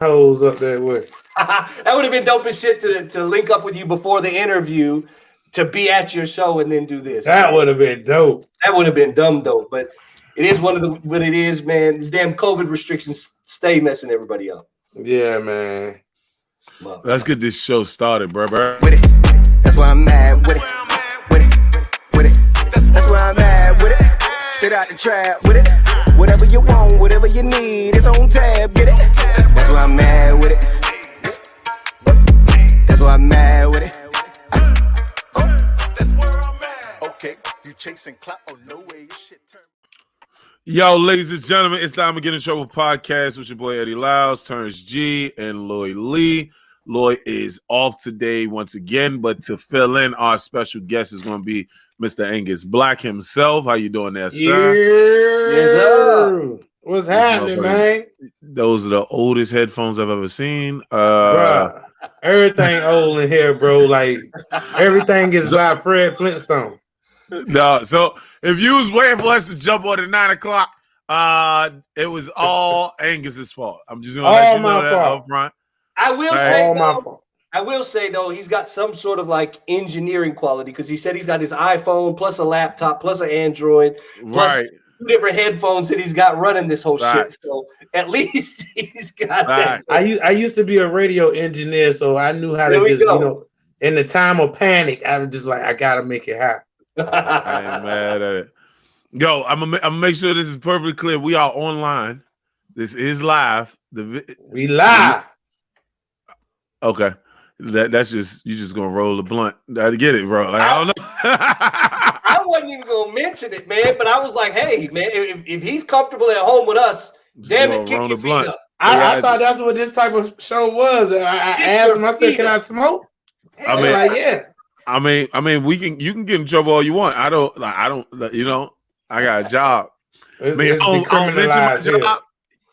hoes up that way. That would have been dope as shit to link up with you before the interview, to be at your show and then do this. That would have been dope. That would have been dumb though, but it is what it is, man. These damn COVID restrictions stay messing everybody up. Yeah, man. Let's get this show started, bro. With it. That's why I'm mad with it. With it. With it. That's why I'm mad with it. Straight out the trap with it. Whatever you want, whatever you need, it's on tab. Get it. That's why I'm mad with it. That's why I'm mad with it. That's where I'm at. Okay, you chasing clout? Oh no way, your shit turn. Yo, ladies and gentlemen, it's time to Get in Trouble podcast with your boy Eddie Liles, Terrance G, and Lloyd Lee. Lloyd is off today once again, but to fill in, our special guest is going to be Mr. Anguz Black himself. How you doing there, sir? Yes, sir. What's happening, man? Those are the oldest headphones I've ever seen. Bruh, everything old in here, bro. Like, everything is by Fred Flintstone. No, so if you was waiting for us to jump on at 9 o'clock, it was all Angus's fault. I'm just gonna let you know that up front. I will say though, he's got some sort of like engineering quality because he said he's got his iPhone plus a laptop plus an Android plus 2 different headphones that he's got running this whole shit. So at least he's got that. I used to be a radio engineer, so I knew how to just, in the time of panic, I was just like, I gotta make it happen. I ain't mad at it. Yo, I'm gonna make sure this is perfectly clear. We are online. This is live. We live. Okay. That's just, you just gonna roll the blunt. I get it, bro. Like, I don't know. I wasn't even gonna mention it, man, but I was like, hey, man, if he's comfortable at home with us, damn it, kick your feet up. I thought that's what this type of show was. I asked him, I said, can I smoke? I mean, like, yeah. I mean, you can get in trouble all you want. I don't, I got a job. I don't mention my job.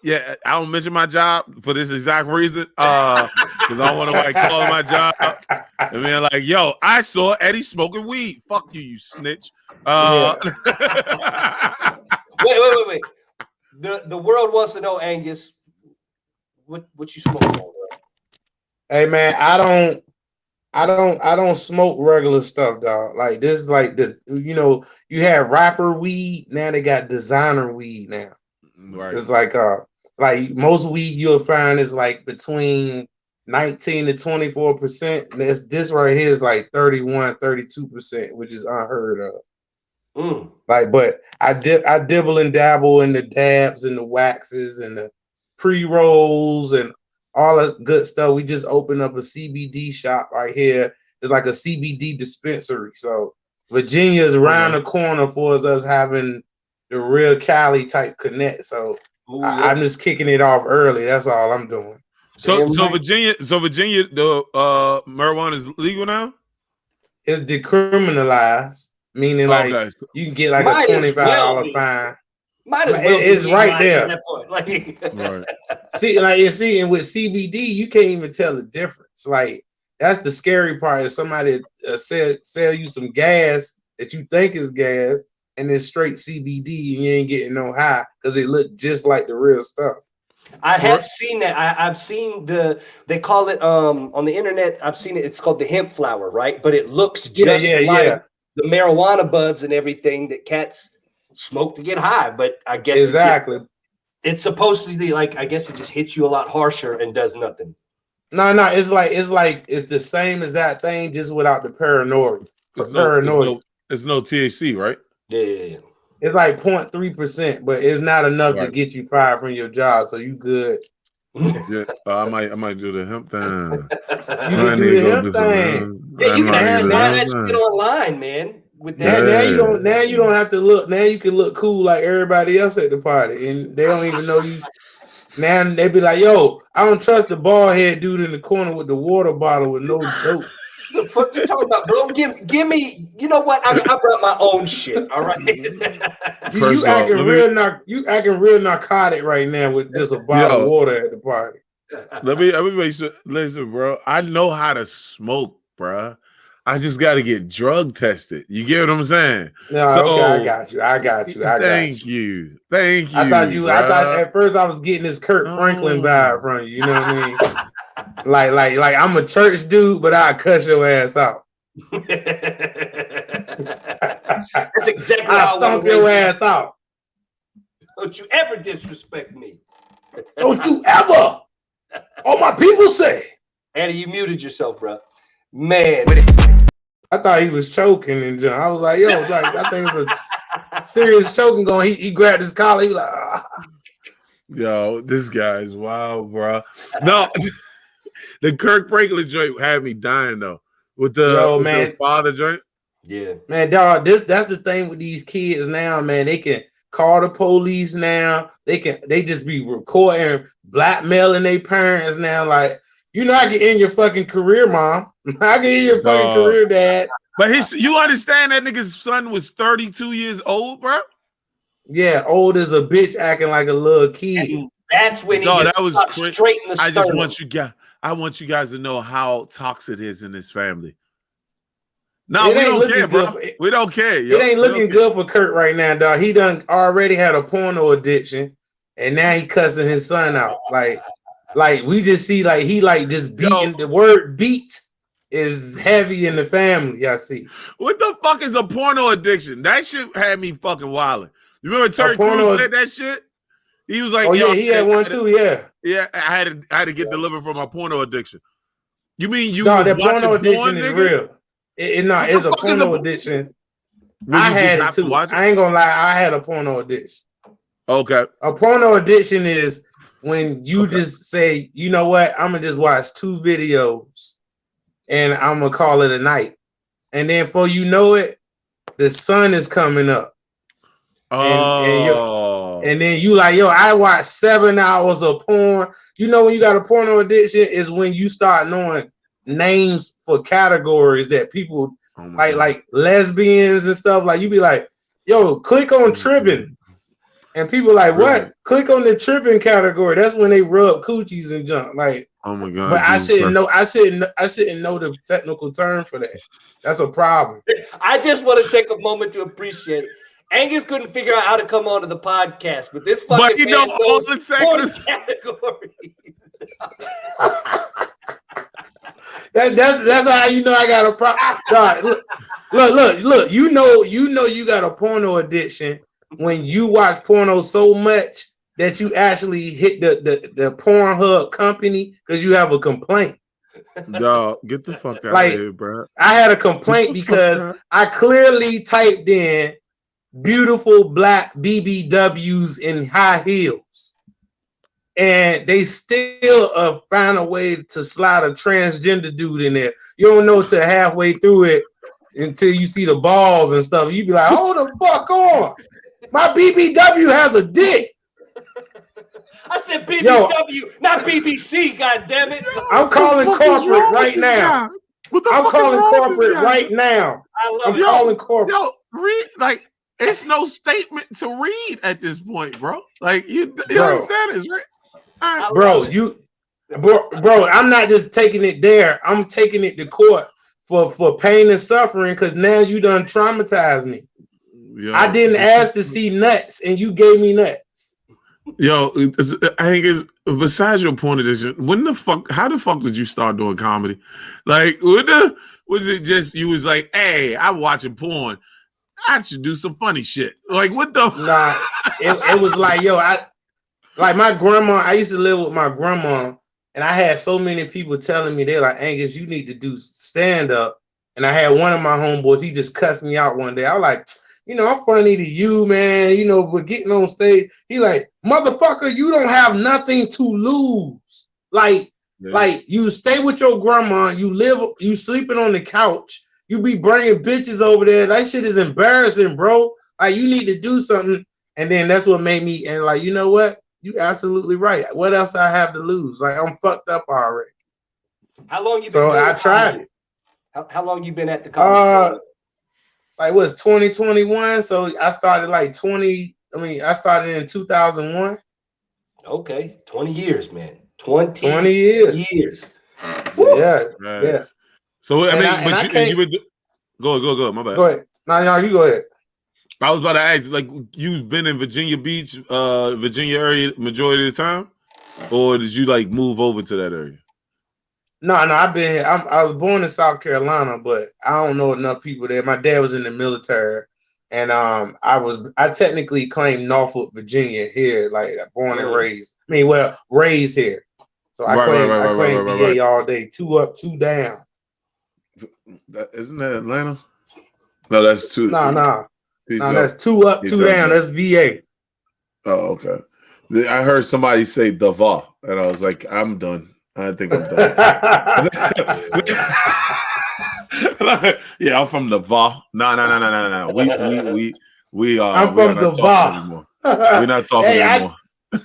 Yeah, I don't mention my job for this exact reason. Because I don't want nobody calling my job and being like, yo, I saw Eddie smoking weed. Fuck you, you snitch. Wait. The world wants to know, Anguz, what you smoking on, bro? Hey man, I don't smoke regular stuff, dog. Like this is like this, you have rapper weed, now they got designer weed now. Right. It's like most weed you'll find is like between 19 to 24%. And this right here is like 31-32%, which is unheard of. Like, but I dibble and dabble in the dabs and the waxes and the pre-rolls and all that good stuff. We just opened up a CBD shop right here. It's like a CBD dispensary. So Virginia is around the corner for us having the real Cali type connect. So I'm just kicking it off early. That's all I'm doing. So Virginia, the marijuana is legal now? It's decriminalized, meaning like you can get like a $25 fine. It's right there. Right. See, and with CBD, you can't even tell the difference. Like that's the scary part. Is somebody sell you some gas that you think is gas, and it's straight CBD, and you ain't getting no high because it looked just like the real stuff. I have seen that. I've seen they call it on the internet. I've seen it. It's called the hemp flower, right? But it looks just like the marijuana buds and everything that cats smoke to get high. But I guess it's supposed to be like, I guess it just hits you a lot harsher and does nothing. No, it's the same as that thing, just without the paranoia. It's no THC, right? Yeah. It's like 0.3%, but it's not enough to get you fired from your job, so you good. Yeah, I might do the hemp thing. You can do the hemp thing. Yeah, you can have that shit online, man. With that, now you don't have to look. Now you can look cool like everybody else at the party, and they don't even know you. Now they be like, "Yo, I don't trust the bald head dude in the corner with the water bottle with no dope." The fuck you talking about, bro? Give me. You know what? I brought my own shit. All right. you acting real narcotic right now with just a bottle of water at the party. Let me make sure. Listen, bro. I know how to smoke, bro. I just got to get drug tested. You get what I'm saying? No, so, okay, I got you. Thank you. Thank you. I thought at first I was getting this Kurt Franklin vibe from you. You know what I mean? like I'm a church dude, but I cuss your ass out. That's exactly I how stomp your ass out. Don't you ever disrespect me. Don't you ever. All my people say. Andy, you muted yourself, bro. Man. I thought he was choking and John. I was like, yo, like I think it's a serious choking going. He grabbed his collar. He was like, ah. Yo, this guy's wild, bro. No, the Kirk Franklin joint had me dying though. With the father joint. Yeah. Man, dog, that's the thing with these kids now, man. They can call the police now. They just be recording, blackmailing their parents now. Like, you know, I can end your fucking career, mom. I can end your fucking career, dad. But you understand that nigga's son was 32 years old, bro? Yeah, old as a bitch acting like a little kid. And that's when he gets stuck straight in the sternum. I want you guys to know how toxic it is in this family. No, we don't care, bro. We don't care. It ain't looking good for Kurt right now, dog. He done already had a porno addiction, and now he cussing his son out. Like we just see, like he like just beating. The word "beat" is heavy in the family. I see. What the fuck is a porno addiction? That shit had me fucking wilding. You remember Terrance said that shit? He was like, "Oh yeah, he had one too." Yeah, I had to get delivered from my porno addiction. You mean you? No, that porno addiction is real. It's a porno addiction. I had it too. I ain't gonna lie, I had a porno addiction. Okay. A porno addiction is when you just say, you know what, I'm gonna just watch 2 videos and I'm gonna call it a night. And then before you know it, the sun is coming up. And then you like, yo, I watched 7 hours of porn. You know when you got a porno addiction is when you start knowing names for categories that people like lesbians and stuff. Like you be like, yo, click on tripping. And people like, what? Click on the tripping category. That's when they rub coochies and junk. Like, oh my god. But I shouldn't know the technical term for that. That's a problem. I just want to take a moment to appreciate it. Angus couldn't figure out how to come onto the podcast, but this fucking man knows porn category. That's how you know I got a problem. Look. You know you got a porno addiction when you watch porno so much that you actually hit the Pornhub company because you have a complaint. Dog, get the fuck out of here, bro. I had a complaint because I clearly typed in beautiful black BBWs in high heels. And they still find a way to slide a transgender dude in there. You don't know till halfway through it until you see the balls and stuff. You be like, hold the fuck on. My BBW has a dick. I said BBW, not BBC, goddammit. I'm calling corporate right now. I'm calling corporate right now. I'm calling corporate. Yo, read, like, it's no statement to read at this point, bro. Like, you understand this, right? Bro, I'm not just taking it there. I'm taking it to court for pain and suffering because now you done traumatized me. Yo, I didn't ask to see nuts and you gave me nuts. Yo, I think it's besides your porn addiction, how the fuck did you start doing comedy? Like, was it just you was like, hey, I'm watching porn. I should do some funny shit. Like, what the? Nah, it was like, yo, like my grandma, I used to live with my grandma, and I had so many people telling me, they're like, Angus, you need to do stand-up. And I had one of my homeboys, he just cussed me out one day. I was like, you know, I'm funny to you, man. You know, but getting on stage, he like, motherfucker, you don't have nothing to lose. Like you stay with your grandma, you sleeping on the couch, you be bringing bitches over there. That shit is embarrassing, bro. Like, you need to do something. And then that's what made me, and like, you know what? You absolutely right. What else I have to lose? Like, I'm fucked up already. How long you been? So I tried it. How long you been at the comedy? Like, what's 2021? So I started I started in 2001. Okay, 20 years, man. 20 years. Years. Yeah. Right. So I mean, you would go. My bad. Go ahead. No, you go ahead. I was about to ask, like, you've been in Virginia Beach, Virginia area majority of the time, or did you like move over to that area? No, I've been here. I was born in South Carolina, but I don't know enough people there. My dad was in the military, and I technically claim Norfolk, Virginia here, like born and raised. I mean, well, raised here. So I claim VA all day. 2 up, 2 down. Isn't that Atlanta? No, that's 2. No, that's 2 up, 2 down. That's VA. Oh, okay. I heard somebody say the VA, and I was like, I'm done. I think I'm done. Yeah, I'm from the VA. No. I'm from the VA. We're not talking anymore.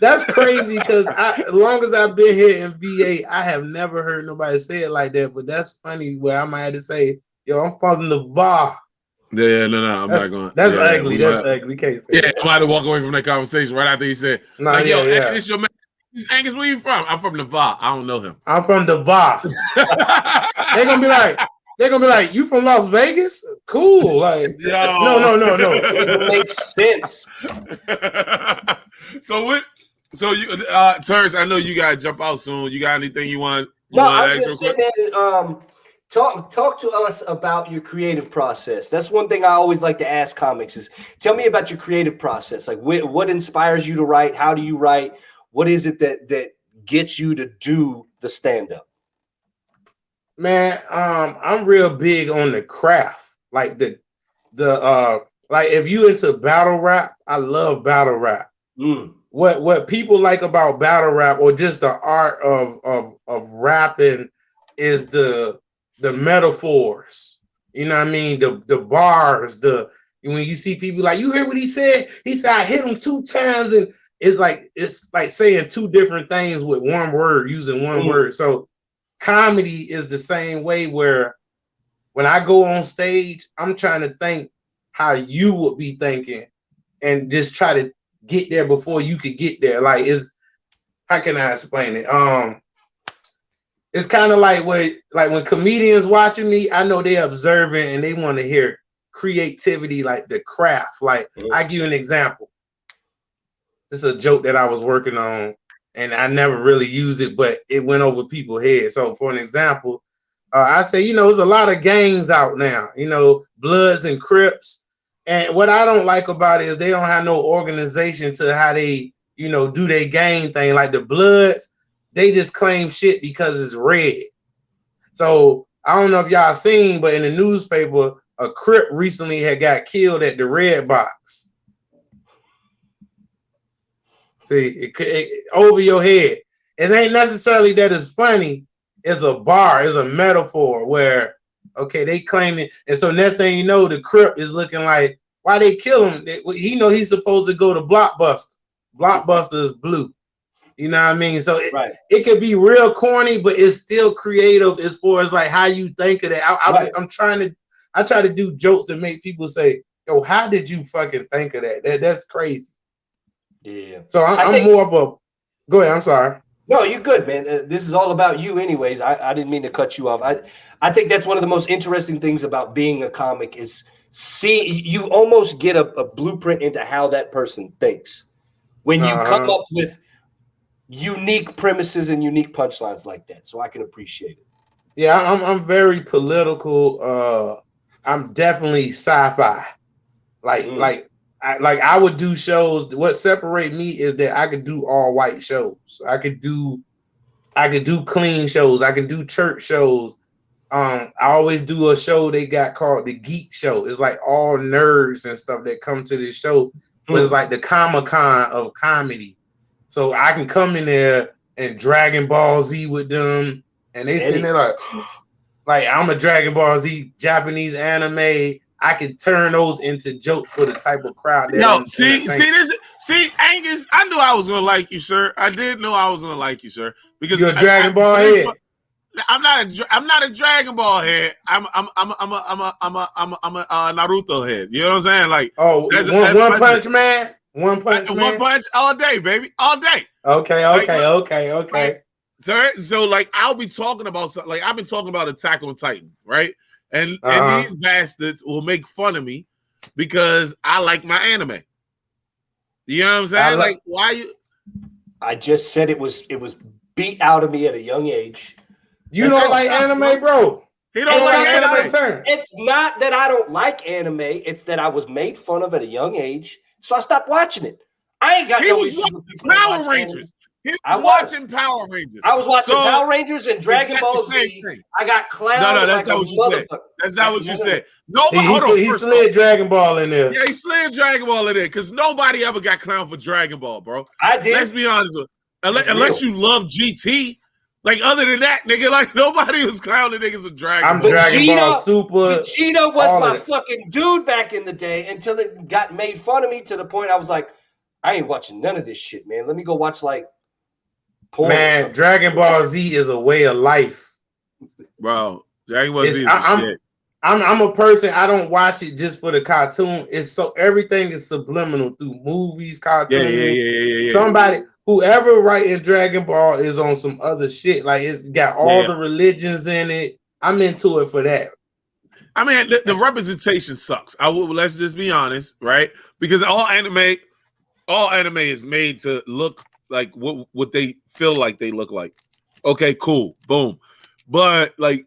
That's crazy because as long as I've been here in VA, I have never heard nobody say it like that. But that's funny where I might have to say, yo, I'm from the VA. Yeah, no, I'm not going. That's ugly. That's ugly. Can't say that. I might have walked away from that conversation right after he said, It's your man. Anguz, where you from? I'm from the VA. I don't know him. I'm from the VA. They're gonna be like, you from Las Vegas? Cool. Like, no. It makes sense. So you, Terrance, I know you gotta jump out soon. You got anything you want? I was just saying that. Talk to us about your creative process. That's one thing I always like to ask comics is tell me about your creative process. Like what inspires you to write? How do you write? What is it that gets you to do the stand-up? Man, I'm real big on the craft. Like the like if you into battle rap, I love battle rap. What people like about battle rap or just the art of rapping is the metaphors. You know what I mean? The bars, when you see people like, you hear what he said? He said, I hit him 2 times, and it's like saying 2 different things with one word, using one word. So comedy is the same way where when I go on stage, I'm trying to think how you would be thinking and just try to get there before you could get there. Like, how can I explain it? It's kind of like when comedians watching me, I know they're observing and they want to hear creativity, like the craft. Like, I give you an example. This is a joke that I was working on and I never really used it, but it went over people's heads. So for an example, I say, there's a lot of gangs out now, Bloods and Crips. And what I don't like about it is they don't have no organization to how they, do their gang thing. Like the Bloods, they just claim shit because it's red. So I don't know if y'all seen, but in the newspaper, a Crip recently had got killed at the Red Box. See, it over your head. It ain't necessarily that it's funny. It's a bar. It's a metaphor where, okay, they claim it. And so next thing you know, the Crip is looking like, why they kill him? He know he's supposed to go to Blockbuster. Blockbuster is blue. You know what I mean? So it could be real corny, but it's still creative as far as like how you think of that. I try to do jokes that make people say, yo, how did you fucking think of that? That's crazy. Yeah. So I'm more of a, go ahead, I'm sorry. No, you're good, man. This is all about you anyways. I didn't mean to cut you off. I think that's one of the most interesting things about being a comic is you almost get a blueprint into how that person thinks. When you come up with unique premises and unique punchlines like that. So I can appreciate it. Yeah, I'm very political. I'm definitely sci-fi. I would do shows. What separates me is that I could do all white shows. I could do clean shows. I can do church shows. I always do a show they got called the Geek Show. It's like all nerds and stuff that come to this show. But it's like the Comic-Con of comedy. So I can come in there and Dragon Ball Z with them, and they sitting there like I'm a Dragon Ball Z Japanese anime. I can turn those into jokes for the type of crowd that see, Anguz, I knew I was gonna like you, sir. I did know I was gonna like you, sir. Because you're a Dragon Ball head. I'm not a Dragon Ball head. I'm a Naruto head. You know what I'm saying? Like, one punch man. One punch man. One punch all day, baby. All day. Okay. Like, So like I'll be talking about something, like I've been talking about Attack on Titan, right? And these bastards will make fun of me because I like my anime. You know what I'm saying? Like, why you? I just said it was beat out of me at a young age. You don't like anime, bro? He don't like anime. It's not that I don't like anime. It's that I was made fun of at a young age, so I stopped watching it. I ain't got no issues with people Power Rangers. He was watching Power Rangers. I was watching Power Rangers and Dragon Ball Z. I got clowned. No, that's not what you said. That's not what you said. Nobody. He slid Dragon Ball in there. Yeah, he slid Dragon Ball in there because nobody ever got clowned for Dragon Ball, bro. I did. Let's be honest with you. Unless you love GT. Like, other than that, nigga, like, nobody was clowning niggas with Dragon Ball. Dragon Ball Super. Vegeta was my fucking dude back in the day until it got made fun of me to the point I was like, I ain't watching none of this shit, man. Let me go watch, like, porn. Man, Dragon Ball Z is a way of life. Bro, Dragon Ball Z is shit. I'm a person, I don't watch it just for the cartoon. It's so everything is subliminal through movies, cartoons. Yeah. Somebody, whoever writing Dragon Ball is on some other shit. Like, it's got all the religions in it. I'm into it for that. I mean, the representation sucks. Let's just be honest, right? Because all anime is made to look like what they feel like they look like. Okay, cool, boom. But like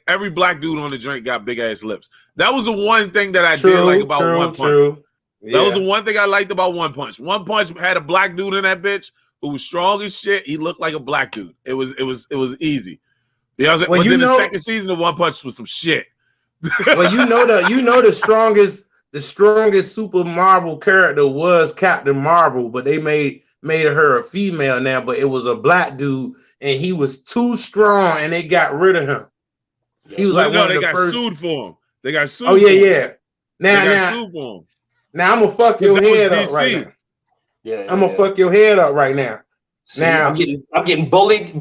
every black dude on the joint got big ass lips. That was the one thing that I did like about One Punch. Yeah. That was the one thing I liked about One Punch. One Punch had a black dude in that bitch who was strong as shit. He looked like a black dude. It was easy. You know what I'm saying? But then the second season of One Punch was some shit. Well, the strongest Super Marvel character was Captain Marvel, but they made her a female now, but it was a black dude and he was too strong and they got rid of him. He was like one of the first. Sued for him. They got sued. Oh yeah. Now sued for him. Now I'm gonna fuck your head up right now. Yeah, I'm gonna fuck your head up right now. See, now I'm getting bullied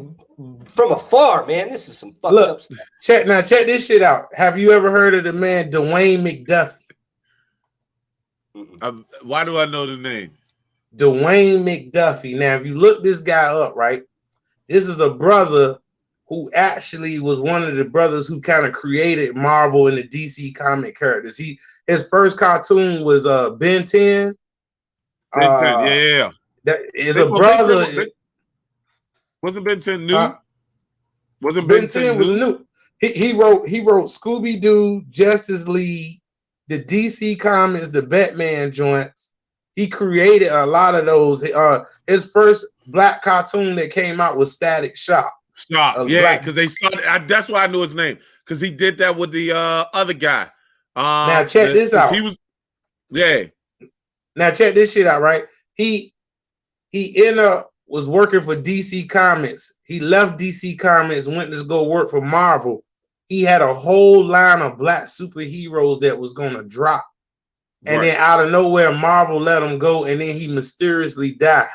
from afar, man. This is some fucked up stuff. Check this shit out. Have you ever heard of the man Dwayne McDuffie? Why do I know the name? Dwayne McDuffie. Now, if you look this guy up, right, this is a brother who actually was one of the brothers who kind of created Marvel and the DC comic characters. His first cartoon was Ben 10. Ben 10, yeah. That is a brother. Wasn't Ben 10 new? Wasn't Ben 10 was new? He wrote Scooby Doo, Justice League, the DC comics, the Batman joints. He created a lot of those. His first black cartoon that came out was Static Shock. Yeah, because they started. That's why I knew his name, because he did that with the other guy. Now check this out. Now check this shit out, right? He was working for DC Comics. He left DC Comics, went to go work for Marvel. He had a whole line of black superheroes that was gonna drop. And then out of nowhere, Marvel let him go, and then he mysteriously died.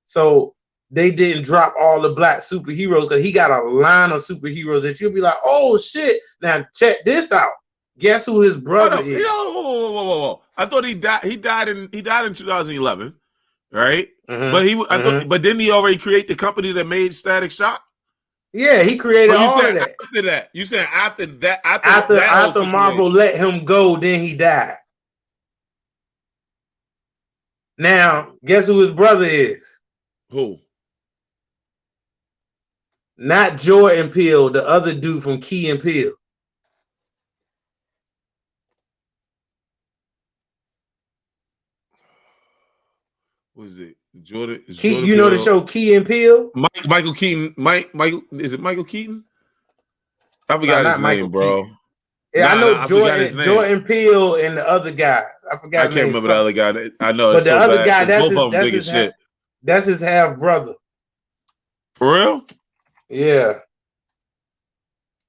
So they didn't drop all the black superheroes because he got a line of superheroes that you'll be like, oh shit. Now check this out. Guess who his brother is? Whoa. I thought he died. He died in 2011, right? Mm-hmm. But didn't he already create the company that made Static Shock? Yeah, he created all of that. After that, you said after that, after Marvel let him go, then he died. Now, guess who his brother is? Who? Not Jordan Peele, the other dude from Key and Peele. What is it? Jordan you Peele. Know the show Key and Peele? Michael Keaton. Michael, is it Michael Keaton? I forgot his name, bro. Keaton. Yeah, I know Jordan Peele and the other guy. I forgot. I can't remember the other guy. I know, but the so other bad, guy, that's his half brother. For real? Yeah.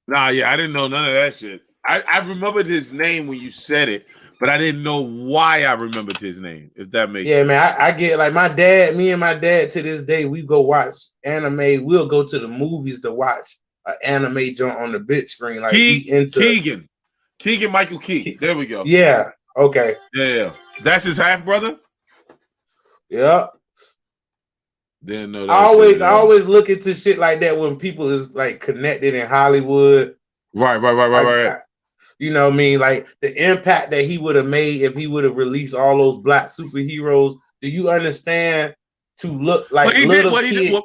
Nah, yeah, I didn't know none of that shit. I remembered his name when you said it, but I didn't know why I remembered his name, if that makes sense. Yeah, man, I get like me and my dad to this day, we go watch anime. We'll go to the movies to watch an anime joint on the big screen. Like Keegan Michael Key. There we go. Yeah. Okay. Yeah. That's his half brother? Yeah. Didn't know that. I always look into shit like that when people is like connected in Hollywood. Right. You know what I mean? Like the impact that he would have made if he would have released all those black superheroes. Do you understand? To look like little kids.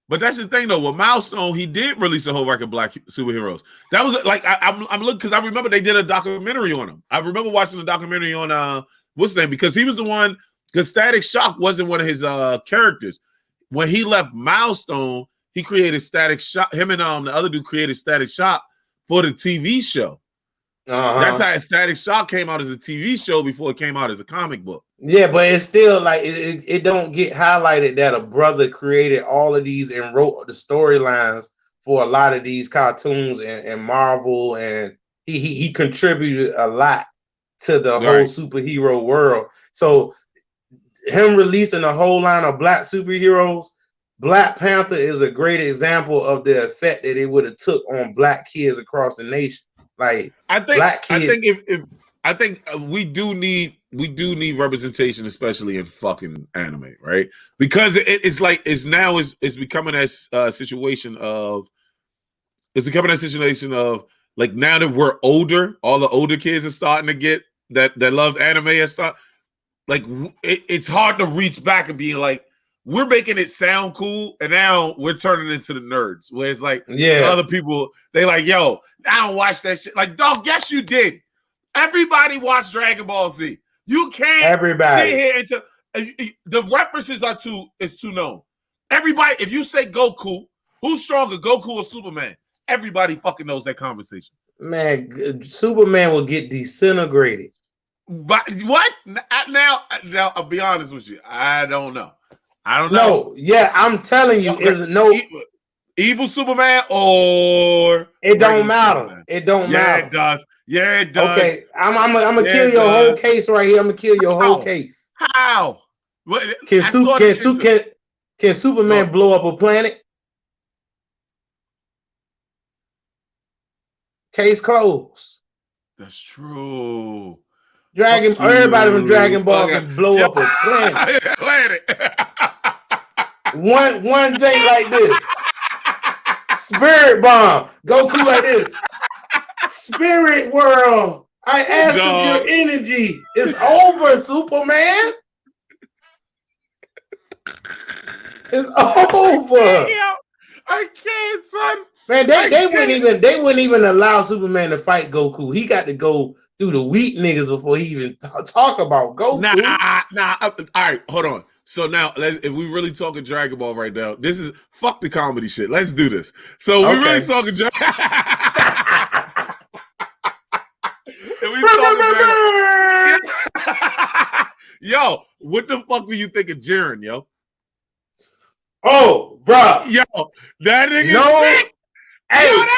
But that's the thing, though. With Milestone, he did release a whole record of black superheroes. That was like I'm looking because I remember they did a documentary on him. I remember watching the documentary on what's his name, because he was the one. Because Static Shock wasn't one of his characters. When he left Milestone, he created Static Shock. Him and the other dude created Static Shock for the TV show. That's how Static Shock came out as a TV show before it came out as a comic book. Yeah, but it's still like it don't get highlighted that a brother created all of these and wrote the storylines for a lot of these cartoons and Marvel, and he contributed a lot to the whole superhero world. So him releasing a whole line of black superheroes, Black Panther is a great example of the effect that it would have took on black kids across the nation. Like black kids. I think we do need representation, especially in fucking anime, right? Because it's becoming a situation of like, now that we're older, all the older kids are starting to get that love anime and stuff. Like it's hard to reach back and be like, we're making it sound cool, and now we're turning into the nerds. Where it's like, other people, they like, yo, I don't watch that shit. Like, dog, yes, you did. Everybody watched Dragon Ball Z. You can't sit here and the references are too known. Everybody, if you say Goku, who's stronger, Goku or Superman? Everybody fucking knows that conversation. Man, Superman will get disintegrated. But what? Now, I'll be honest with you. I don't know. No, yeah, I'm telling you, is no evil Superman or it don't matter. Superman? It don't matter. It does. Yeah, it does. Okay, I'm gonna kill your whole case right here. I'm gonna kill your whole case. How? Can Superman blow up a planet? Case closed. That's true. Everybody from Dragon Ball can blow up a planet. One J like this. Spirit bomb. Goku like this. Spirit world. I asked for your energy. It's over, Superman. It's over. I can't, son. Man, they wouldn't even allow Superman to fight Goku. He got to go through the weak niggas before he even talk about Goku. Nah. All right, hold on. So now, if we really talking Dragon Ball right now, this is fuck the comedy shit. Let's do this. So we really talking Dragon. Yo, what the fuck were you thinking, Jiren, yo? Oh, bro. Yo, that nigga sick.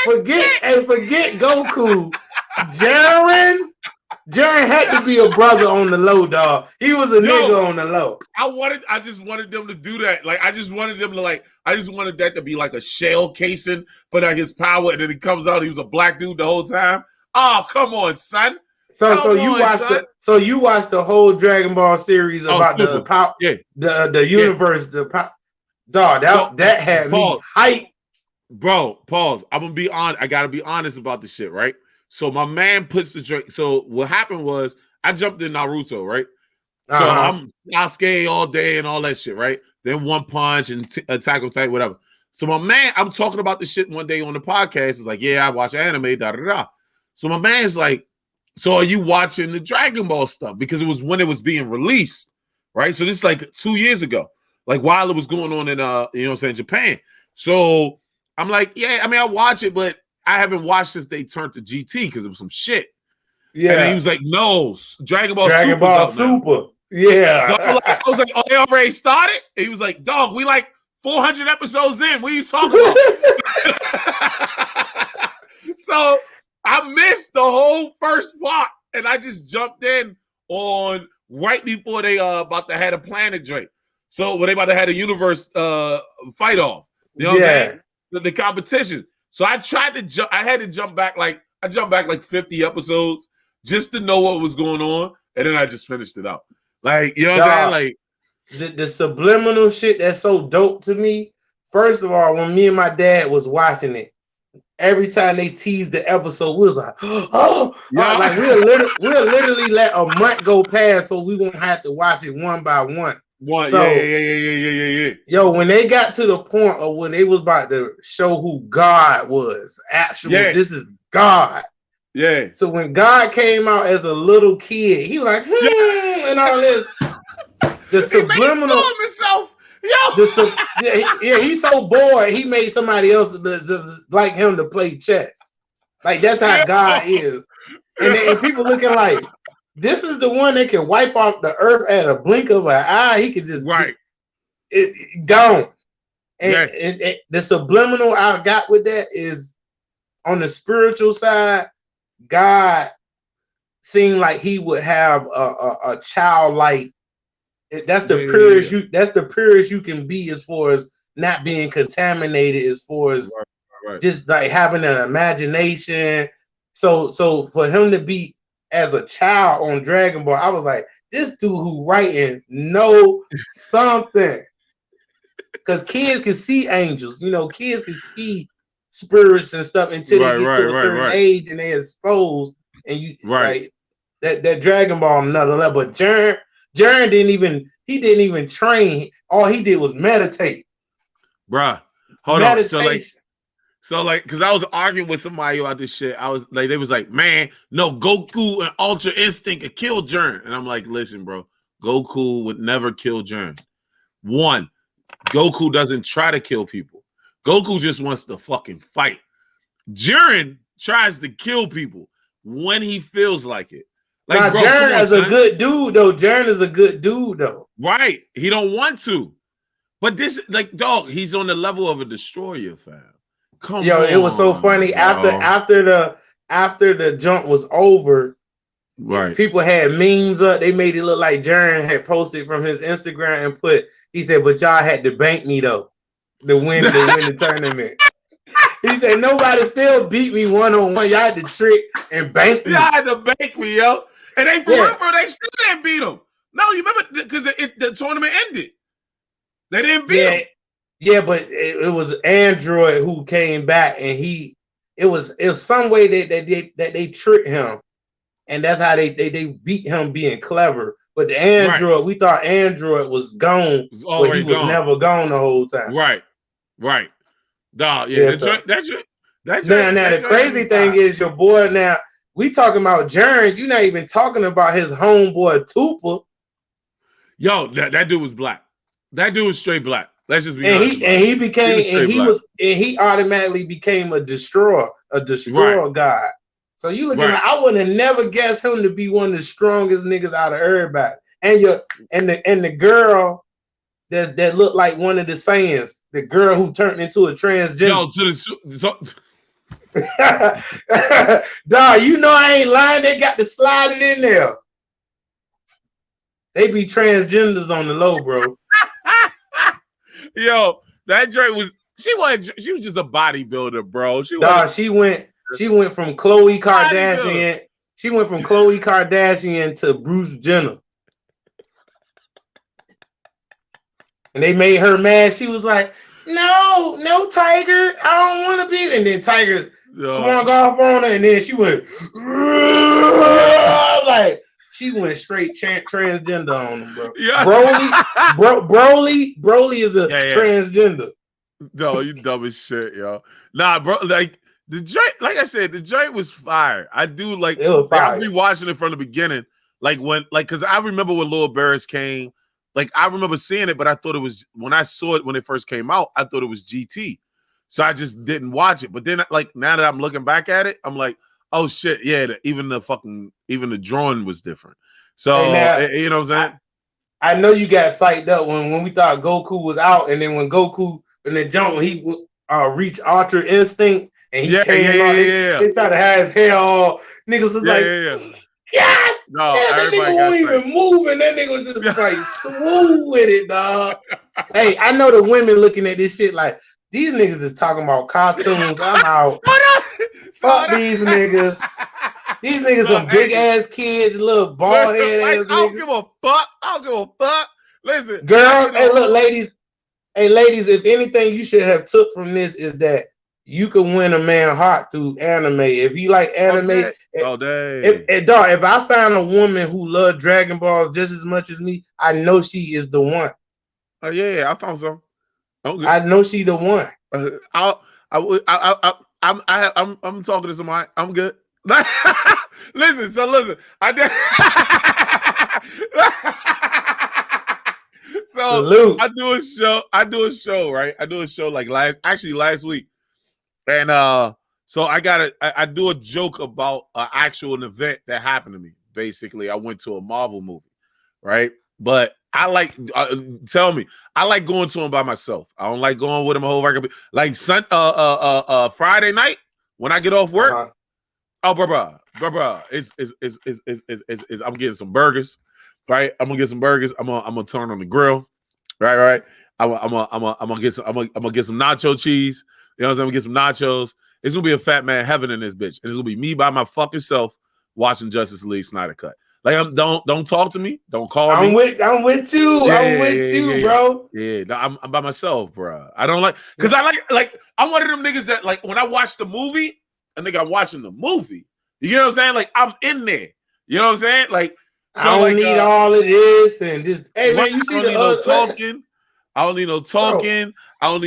Forget Goku. Jiren had to be a brother on the low, dog. He was a nigga on the low. I just wanted them to do that. Like, I just wanted that to be like a shell casing for like his power, and then he comes out, he was a black dude the whole time. Oh, come on, son. So you watched the whole Dragon Ball series about the power, the universe, dog. That had me hyped. Bro, pause. I'm gonna be on. I gotta be honest about the shit, right? So my man puts the drink. So what happened was I jumped in Naruto, right? So I'm Sasuke all day and all that shit, right? Then One Punch and Attack on Titan, whatever. So my man, I'm talking about this shit one day on the podcast. It's like, yeah, I watch anime, da. So my man's like, so are you watching the Dragon Ball stuff? Because it was when it was being released, right? So this is like 2 years ago, like while it was going on in, you know what I'm saying, Japan. So I'm like, yeah, I mean, I watch it, but I haven't watched since they turned to GT because it was some shit. Yeah. And he was like, no, Dragon Ball Super. Yeah. So I was like, oh, they already started? And he was like, dog, we like 400 episodes in. What are you talking about? So I missed the whole first part, and I just jumped in on right before they about to have a planet drink. So when they about to have a universe fight off. You know what I'm saying? The competition. So I tried to jump. I had to jump back like 50 episodes just to know what was going on, and then I just finished it out. Like, you know what I'm saying? Like, the subliminal shit that's so dope to me. First of all, when me and my dad was watching it, every time they teased the episode, we was like, like we'll literally let a month go past so we won't have to watch it one by one. Yeah. Yo, when they got to the point of when they was about to show who God was, this is God. Yeah. So when God came out as a little kid, he was like, and all this. The subliminal himself. Yo. He's so bored. He made somebody else like him to play chess. Like that's how God is. And people looking like, this is the one that can wipe off the earth at a blink of an eye. He could just gone. And the subliminal I got with that is on the spiritual side. God seemed like he would have a childlike. That's the purest you. That's the purest you can be as far as not being contaminated. As far as just like having an imagination. So for him to be as a child on Dragon Ball, I was like, this dude who writing know something. Because kids can see angels, kids can see spirits and stuff until they get to a certain age and they're exposed. And you like that Dragon Ball on another level. But Jern didn't even train. All he did was meditate. Bruh, hold on. So because I was arguing with somebody about this shit. I was like, they was like, man, no, Goku and Ultra Instinct could kill Jern. And I'm like, listen, bro, Goku would never kill Jern. One, Goku doesn't try to kill people. Goku just wants to fucking fight. Jiren tries to kill people when he feels like it. Like, now, Jiren is a good dude, though. Jiren is a good dude, though. Right. He don't want to. But this, like, dog, he's on the level of a destroyer, fam. Come on. It was so funny. Bro. After the jump was over, right? People had memes up. They made it look like Jiren had posted from his Instagram and he said, but y'all had to bank me though. To win the tournament. He said nobody still beat me 1-on-1. Y'all had to trick and bank me. Y'all had to bank me, yo. And they they still didn't beat him. No, you remember because the tournament ended. They didn't beat him. Yeah, but it was Android who came back, and it was some way that they tricked him, and that's how they beat him being clever. But the Android, we thought Android was gone, but he was never gone the whole time. Right. Dog, that's now the crazy thing is your boy. Now we talking about Jern. You're not even talking about his homeboy Tupa. Yo, that dude was black. That dude was straight black. Let's just be honest. He automatically became a destroyer god. So you looking like I would have never guessed him to be one of the strongest niggas out of everybody. And the girl that looked like one of the Saiyans, the girl who turned into a transgender. Dog, I ain't lying. They got to slide it in there. They be transgenders on the low, bro. Yo, that joint she was just a bodybuilder, bro. She went from Khloe Kardashian. She went from Khloe Kardashian to Bruce Jenner. And they made her mad. She was like, no, Tiger, I don't want to be. And then Tiger swung off on her, and then she went, like, she went straight transgender on him, bro. Yeah. Broly is a transgender. No, you dumb as shit, yo. Nah, bro, like the joint, like I said, the joint was fire. I do like I'll be watching it from the beginning. Because I remember when Lil Barris came, like I remember seeing it, but I thought it was when I saw it when it first came out, I thought it was GT. So I just didn't watch it. But then now that I'm looking back at it, I'm like, oh shit, yeah, even the drawing was different. So you know what I'm saying? I know you got psyched up when we thought Goku was out, and then when Goku in the jump, he reached Ultra Instinct and he came out. They tried to have his hair all. Niggas was God, no, that nigga won't even move, and that nigga was just like smooth with it, dog. Hey, I know the women looking at this shit like these niggas is talking about cartoons. I'm out. Fuck these niggas. These niggas some big ass kids, little bald head ass niggas. I don't give a fuck. Listen, girls. Hey, look, ladies. Hey, ladies. If anything you should have took from this is that you can win a man heart through anime. If he like anime, if I find a woman who loves Dragon Balls just as much as me, I know she is the one. Oh yeah, I thought so. I know she the one. I'm talking to somebody. I'm good. Listen. I did. So salute. I do a show, right? I do a show like last week, and so I do a joke about an actual event that happened to me. Basically, I went to a Marvel movie, right? But I like tell me, I like going to them by myself. I don't like going with them a whole record. Like Friday night when I get off work. Oh, bruh. It's I'm getting some burgers, right? I'm gonna get some burgers. I'm gonna turn on the grill, right. I'm gonna get some nacho cheese. You know what I'm saying? I'm gonna get some nachos. It's gonna be a fat man heaven in this bitch, and it's gonna be me by my fucking self watching Justice League Snyder Cut. Like, don't talk to me. Don't call me. I'm with you. Yeah, I'm with you, bro. Yeah, no, I'm by myself, bro. I don't because I like I'm one of them niggas that like when I watch the movie, I think I'm watching the movie. You know what I'm saying? Like I'm in there. You know what I'm saying? Like so I don't need all of this and this. Hey man, you see the talking. I don't need no talking. Bro. I don't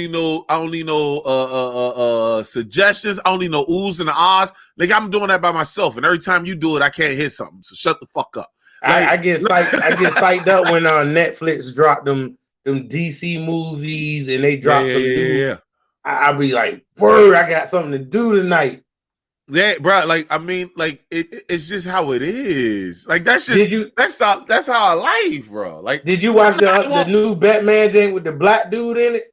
need no suggestions. I don't need no oohs and ahs. Like I'm doing that by myself, and every time you do it, I can't hear something. So shut the fuck up. Like, I get psyched up when Netflix dropped them DC movies and they dropped some new. Yeah. I'll be like, word, I got something to do tonight. Yeah, bro. Like, I mean, like it's just how it is. Like that's just that's our life, bro. Like, did you watch the new Batman thing with the black dude in it?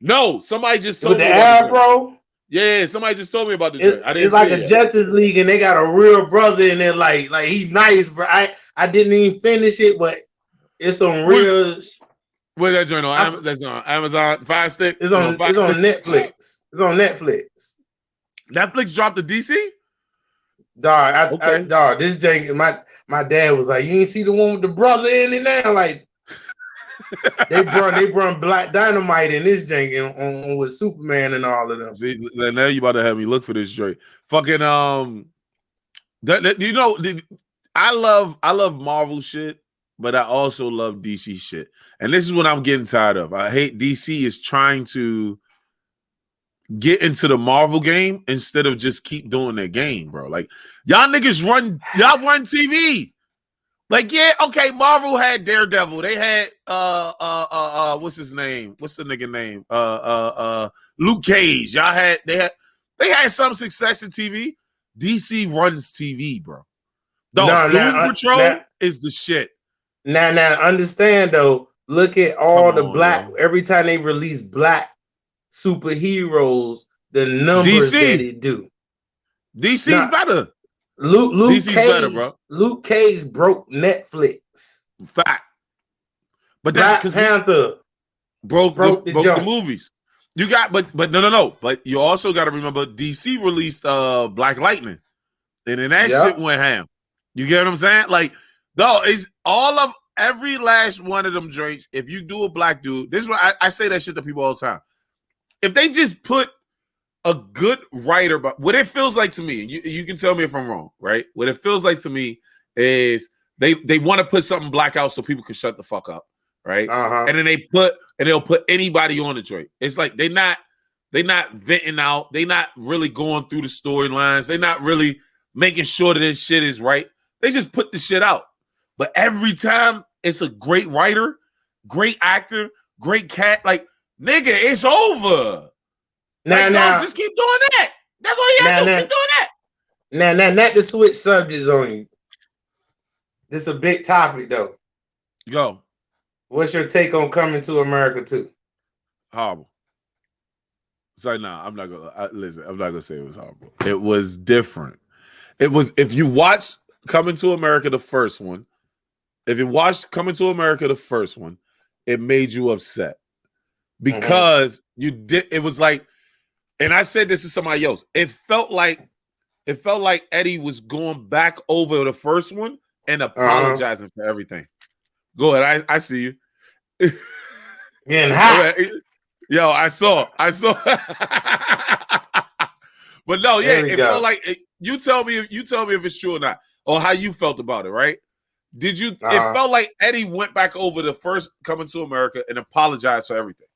No, somebody just told me with the afro. Yeah, somebody just told me about the joint. It's like a Justice League, and they got a real brother in there. Like he's nice, bro. I didn't even finish it, but it's on real. Where's that joint on? That's on Amazon Fire Stick. It's on Netflix. It's on Netflix. Netflix dropped the DC. Dog, dog. This jank. My dad was like, "You ain't see the one with the brother in it now?" Like they brought Black Dynamite in this jank on with Superman and all of them. See, now you about to have me look for this joint. Fucking you know, I love Marvel shit, but I also love DC shit, and this is what I'm getting tired of. I hate DC is trying to get into the Marvel game instead of just keep doing their game, bro. Like y'all niggas run TV. Like, yeah, okay, Marvel had Daredevil. They had what's his name? What's the nigga name? Luke Cage. They had some success in TV. DC runs TV, bro. Doom Patrol is the shit. Now understand though, look at all the black every time they release black superheroes, the numbers that it do. DC's better. Luke DC's Cage, better, bro. Luke Cage broke Netflix. Fact. But Black Panther broke the movies. You got but no. But you also got to remember DC released Black Lightning. And then that shit went ham. You get what I'm saying? Like, no, it's all of every last one of them joints. If you do a black dude, this is why I say that shit to people all the time. If they just put a good writer, but what it feels like to me, you can tell me if I'm wrong, right? What it feels like to me is they want to put something black out so people can shut the fuck up, right? And then they'll put anybody on the joint. It's like they're not venting out, they're not really going through the storylines, they're not really making sure that this shit is right. They just put the shit out. But every time it's a great writer, great actor, great cat, like nigga, it's over. Now, just keep doing that. That's all you have to do. Keep doing that. Now, not to switch subjects on you. This is a big topic, though. Go. What's your take on Coming to America 2? Horrible. So I'm not gonna listen. I'm not gonna say it was horrible. It was different. It was if you watch Coming to America the first one. If you watched Coming to America the first one, it made you upset because you did. It was like. And I said this to somebody else. It felt like Eddie was going back over the first one and apologizing for everything. Go ahead. I see you. Getting hot. Yo, I saw. But no, yeah, it felt like you tell me if it's true or not, or how you felt about it, right? Did you? It felt like Eddie went back over the first Coming to America and apologized for everything.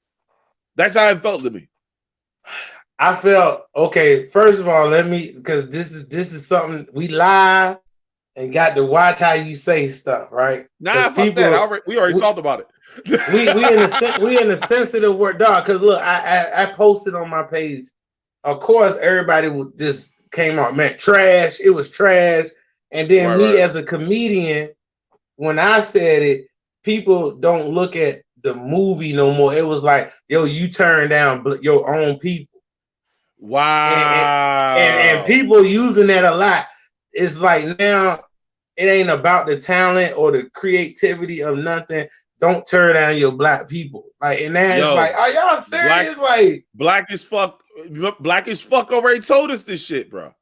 That's how it felt to me. I felt okay. First of all, because this is something we live and got to watch how you say stuff, right? Nah, fuck that. We already talked about it. we in a sensitive word, dog. Because look, I posted on my page. Of course, everybody would just came out, man, trash. It was trash. And then as a comedian, when I said it, people don't look at the movie no more. It was like, yo, you turn down your own people. Wow. And people using that a lot. It's like now it ain't about the talent or the creativity of nothing. Don't turn down your black people. Like, and then it's like, are y'all serious? Black as fuck. Black as fuck already told us this shit, bro.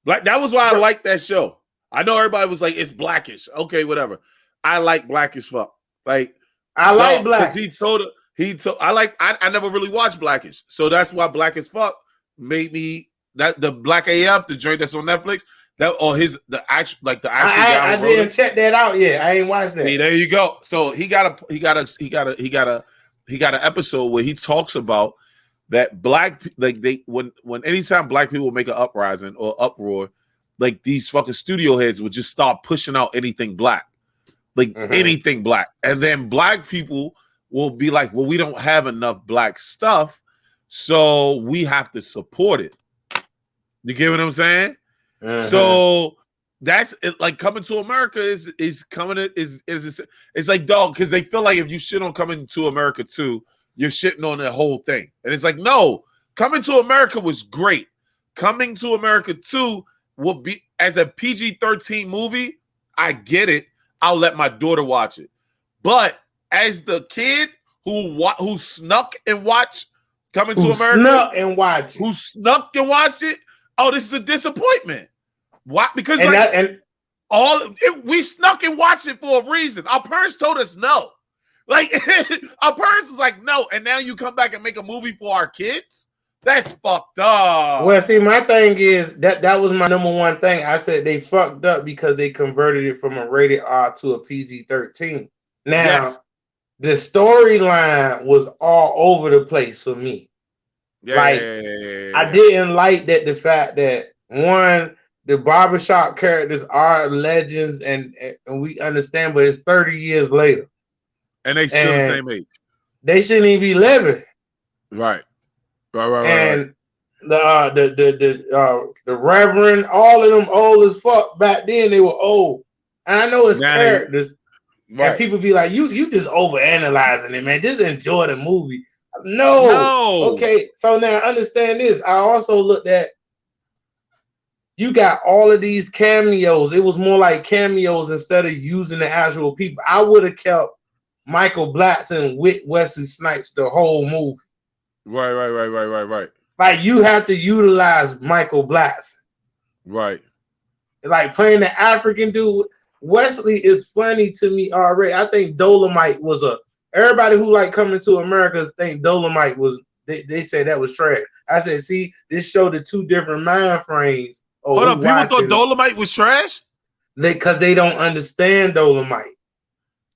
That was why I liked that show. I know everybody was like, it's Blackish. Okay, whatever. I like Black as fuck. Like, I like Black. I never really watched Blackish. So that's why Black as fuck made me that the Black AF, the joint that's on Netflix. That or the actual I didn't check that out yet. I ain't watched that. See, there you go. So he got an episode where he talks about that black, like when anytime black people make an uprising or uproar, like these fucking studio heads would just start pushing out anything black, like anything black, and then black people will be like, well, we don't have enough black stuff, so we have to support it. You get what I'm saying? So that's it, like Coming to America is it's like, dog, because they feel like if you shit on Coming to America 2, you're shitting on the whole thing. And it's like, no, Coming to America was great. Coming to America 2 will be, as a PG-13 movie, I get it. I'll let my daughter watch it. But as the kid who snuck and watched Coming to America, who snuck and watched it, oh, this is a disappointment. Why? Because we snuck and watched it for a reason. Our parents told us no. Like, our parents was like, no, and now you come back and make a movie for our kids? That's fucked up. Well, see, my thing is that was my number one thing. I said they fucked up because they converted it from a rated R to a PG-13. Now, the storyline was all over the place for me. I didn't like that the fact that one, the barbershop characters are legends and we understand, but it's 30 years later. And they still the same age. They shouldn't even be living. Right. And the Reverend, all of them old as fuck. Back then they were old. And I know it's characters. And people be like, you just overanalyzing it, man. Just enjoy the movie. No. Okay, so now understand this. I also looked at, you got all of these cameos. It was more like cameos instead of using the actual people. I would have kept Michael Blackson with Wesley Snipes the whole movie. Right. Like, you have to utilize Michael Blackson. Right. Like playing the African dude. Wesley is funny to me already. I think Dolomite was everybody who like Coming to America think Dolomite was, they said that was trash. I said, see, this showed the two different mind frames. Hold up, people thought Dolomite was trash? Because they don't understand Dolomite.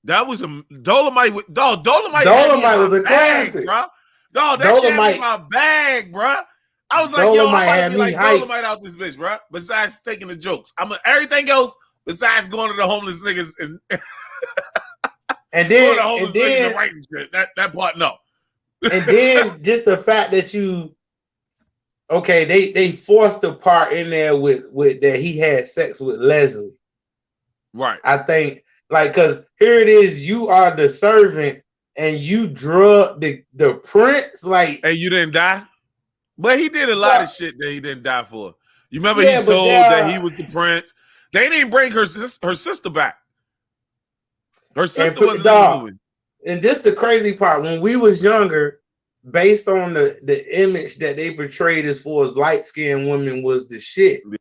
That was a Dolomite. Dolomite was a classic, bro. No, that shit had me in my bag, bro. I was like, yo, I'm about to be like Dolomite out this bitch, bro. Besides taking the jokes, everything else besides going to the homeless niggas and and then writing shit. That part, no. And then just the fact that they forced the part in there with that he had sex with Leslie. Right. I think, like, because here it is, you are the servant and you drug the prince, like, and you didn't die. But he did a lot of shit that he didn't die for. You remember he told that he was the prince. They didn't bring her sister back. Her sister wasn't in the movie. And this the crazy part. When we was younger, based on the image that they portrayed as far as light-skinned women was the shit. Yep.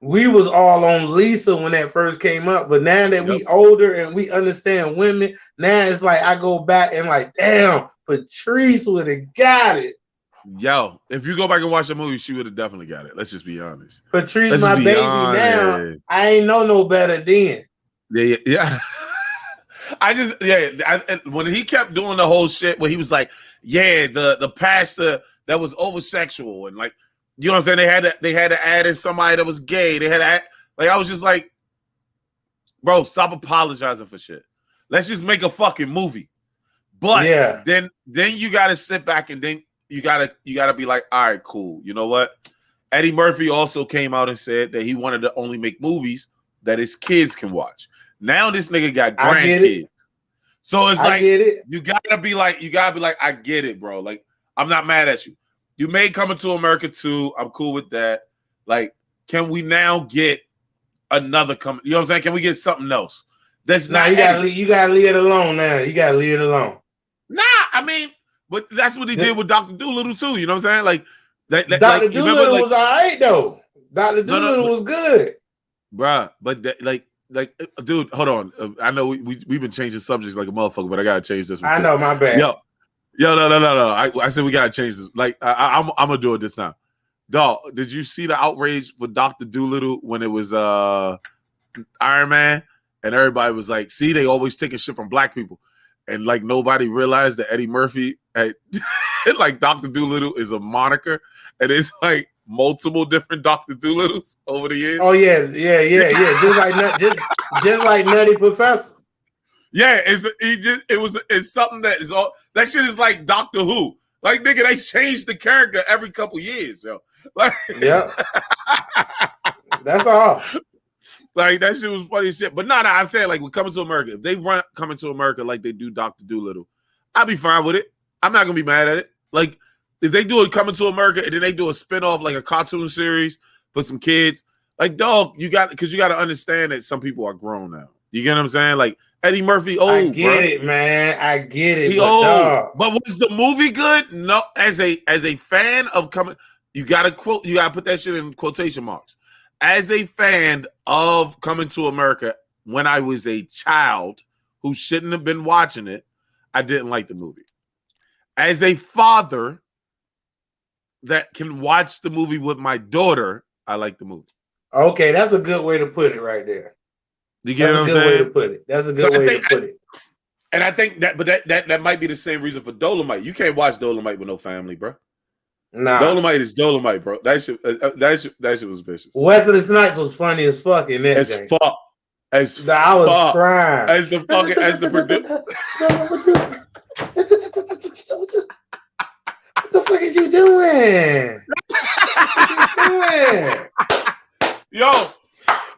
we was all on Lisa when that first came up, but now that we older and we understand women, now it's like I go back and like, damn, Patrice would have got it. Yo, if you go back and watch the movie, she would have definitely got it. Let's just be honest. Patrice, my baby, now I ain't know no better then. Yeah. When he kept doing the whole shit where he was like, yeah, the pastor that was over sexual and like, you know what I'm saying? They had to add in somebody that was gay. They had to add, like, I was just like, bro, stop apologizing for shit. Let's just make a fucking movie. But then you gotta sit back and then you gotta be like, all right, cool. You know what? Eddie Murphy also came out and said that he wanted to only make movies that his kids can watch. Now this nigga got grandkids. So it's like you gotta be like, I get it, bro. Like, I'm not mad at you. You made Coming to America 2. I'm cool with that. Like, can we now get another coming? You know what I'm saying? Can we get something else? That's not. You gotta leave it alone now. You gotta leave it alone. Nah, I mean, but that's what he did with Dr. Dolittle too. You know what I'm saying? Like, Dr. Dolittle was all right though. Dr. Dolittle was good, bruh. But dude, hold on. I know we've been changing subjects like a motherfucker, but I gotta change this one. I know, my bad. Yo, no. I said we gotta change this. Like, I'm gonna do it this time. Dog, did you see the outrage with Dr. Dolittle when it was Iron Man? And everybody was like, see, they always taking shit from black people. And like nobody realized that Eddie Murphy had like Dr. Dolittle is a moniker, and it's like multiple different Dr. Dolittles over the years. Oh yeah. Just like Nutty Professor. Yeah, it's something that is all that shit is like Doctor Who. Like, nigga, they changed the character every couple years, yo. Like, yeah. That's all. Like, that shit was funny as shit. But no, I'm saying, like, with Coming to America, if they run Coming to America like they do Dr. Dolittle, I'll be fine with it. I'm not gonna be mad at it. Like, if they do it Coming to America and then they do a spinoff, like a cartoon series for some kids, like, dog, because you got to understand that some people are grown now. You get what I'm saying? Like, Eddie Murphy old. I get it, man. I get it. He old. Dog. But was the movie good? No. As a fan of Coming, you gotta put that shit in quotation marks. As a fan of Coming to America, when I was a child who shouldn't have been watching it, I didn't like the movie. As a father that can watch the movie with my daughter, I like the movie. Okay, that's a good way to put it right there. You get what I'm saying? That's a good way to put it. That's a good way to put it. And I think that might be the same reason for Dolomite. You can't watch Dolomite with no family, bro. Nah, Dolomite is Dolomite, bro. That shit was vicious. Wesley Snipes was funny as fuck in that. As fuck. I was crying. As the producer. What the fuck is you doing? Yo,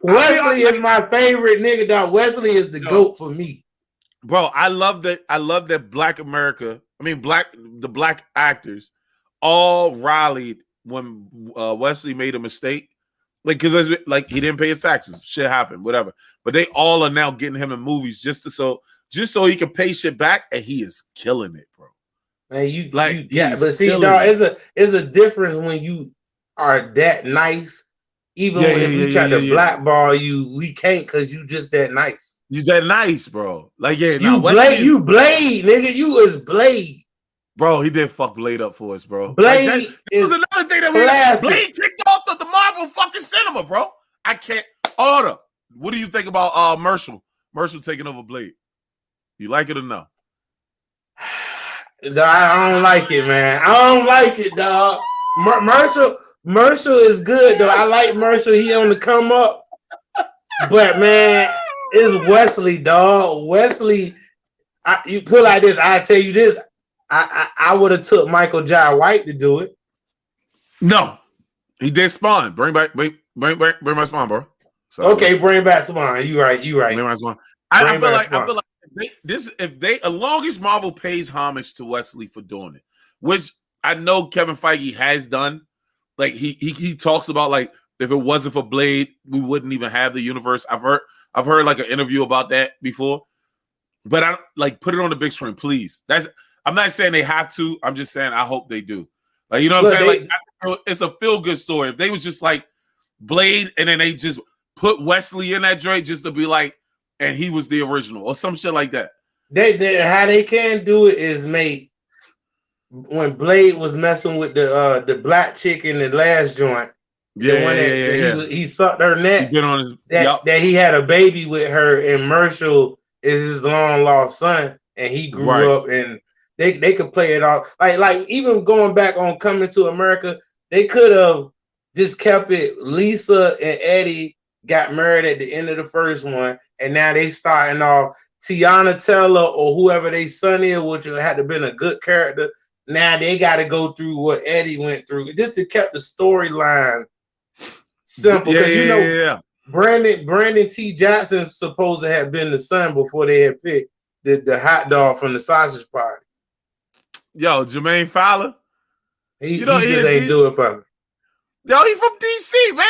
Wesley is my favorite nigga, dog. Wesley is the GOAT for me. Bro, I love that Black America, the black actors all rallied when Wesley made a mistake. Like, because like he didn't pay his taxes. Shit happened, whatever. But they all are now getting him in movies just so he can pay shit back, and he is killing it, bro. Man, but see, dog, it's a difference when you are that nice. Even if we try to blackball you, we can't because you just that nice. You that nice, bro. Like, yeah, you Blade, nigga. You is Blade. Bro, he did fuck Blade up for us, bro. Blade that was another thing that Blade kicked off the Marvel fucking cinema, bro. I can't. Hold up. What do you think about Marshall taking over Blade? You like it or no? I don't like it, man. I don't like it, dog. Marshall is good, though. I like Marshall. He on the come up. But, man, it's Wesley, dog. Wesley, you put like this, I tell you this. I would have took Michael Jai White to do it. No. He did Spawn. Bring back Spawn, bro. So, okay, bring back Spawn. You right. Bring back Spawn. I feel like if they as long as Marvel pays homage to Wesley for doing it, which I know Kevin Feige has done. Like he talks about, like, if it wasn't for Blade, we wouldn't even have the universe. I've heard like an interview about that before. But I like put it on the big screen, please. I'm not saying they have to. I'm just saying I hope they do. Like, you know what I'm saying? Like, it's a feel-good story. If they was just like, Blade, and then they just put Wesley in that joint just to be like, and he was the original or some shit like that. They how they can do it is make when Blade was messing with the black chick in the last joint, the one that he sucked her neck. He on his, that he had a baby with her, and Marshall is his long lost son, and he grew up, and they could play it off like even going back on Coming to America, they could have just kept it. Lisa and Eddie got married at the end of the first one, and now they starting off Tiana Taylor or whoever they son is, which had to been a good character. Now they got to go through what Eddie went through just to keep the storyline simple. Because Brandon T. Jackson supposed to have been the son before they had picked the hot dog from the sausage party. Yo, Jermaine Fowler, he just ain't do it for me. Yo, he from DC, man.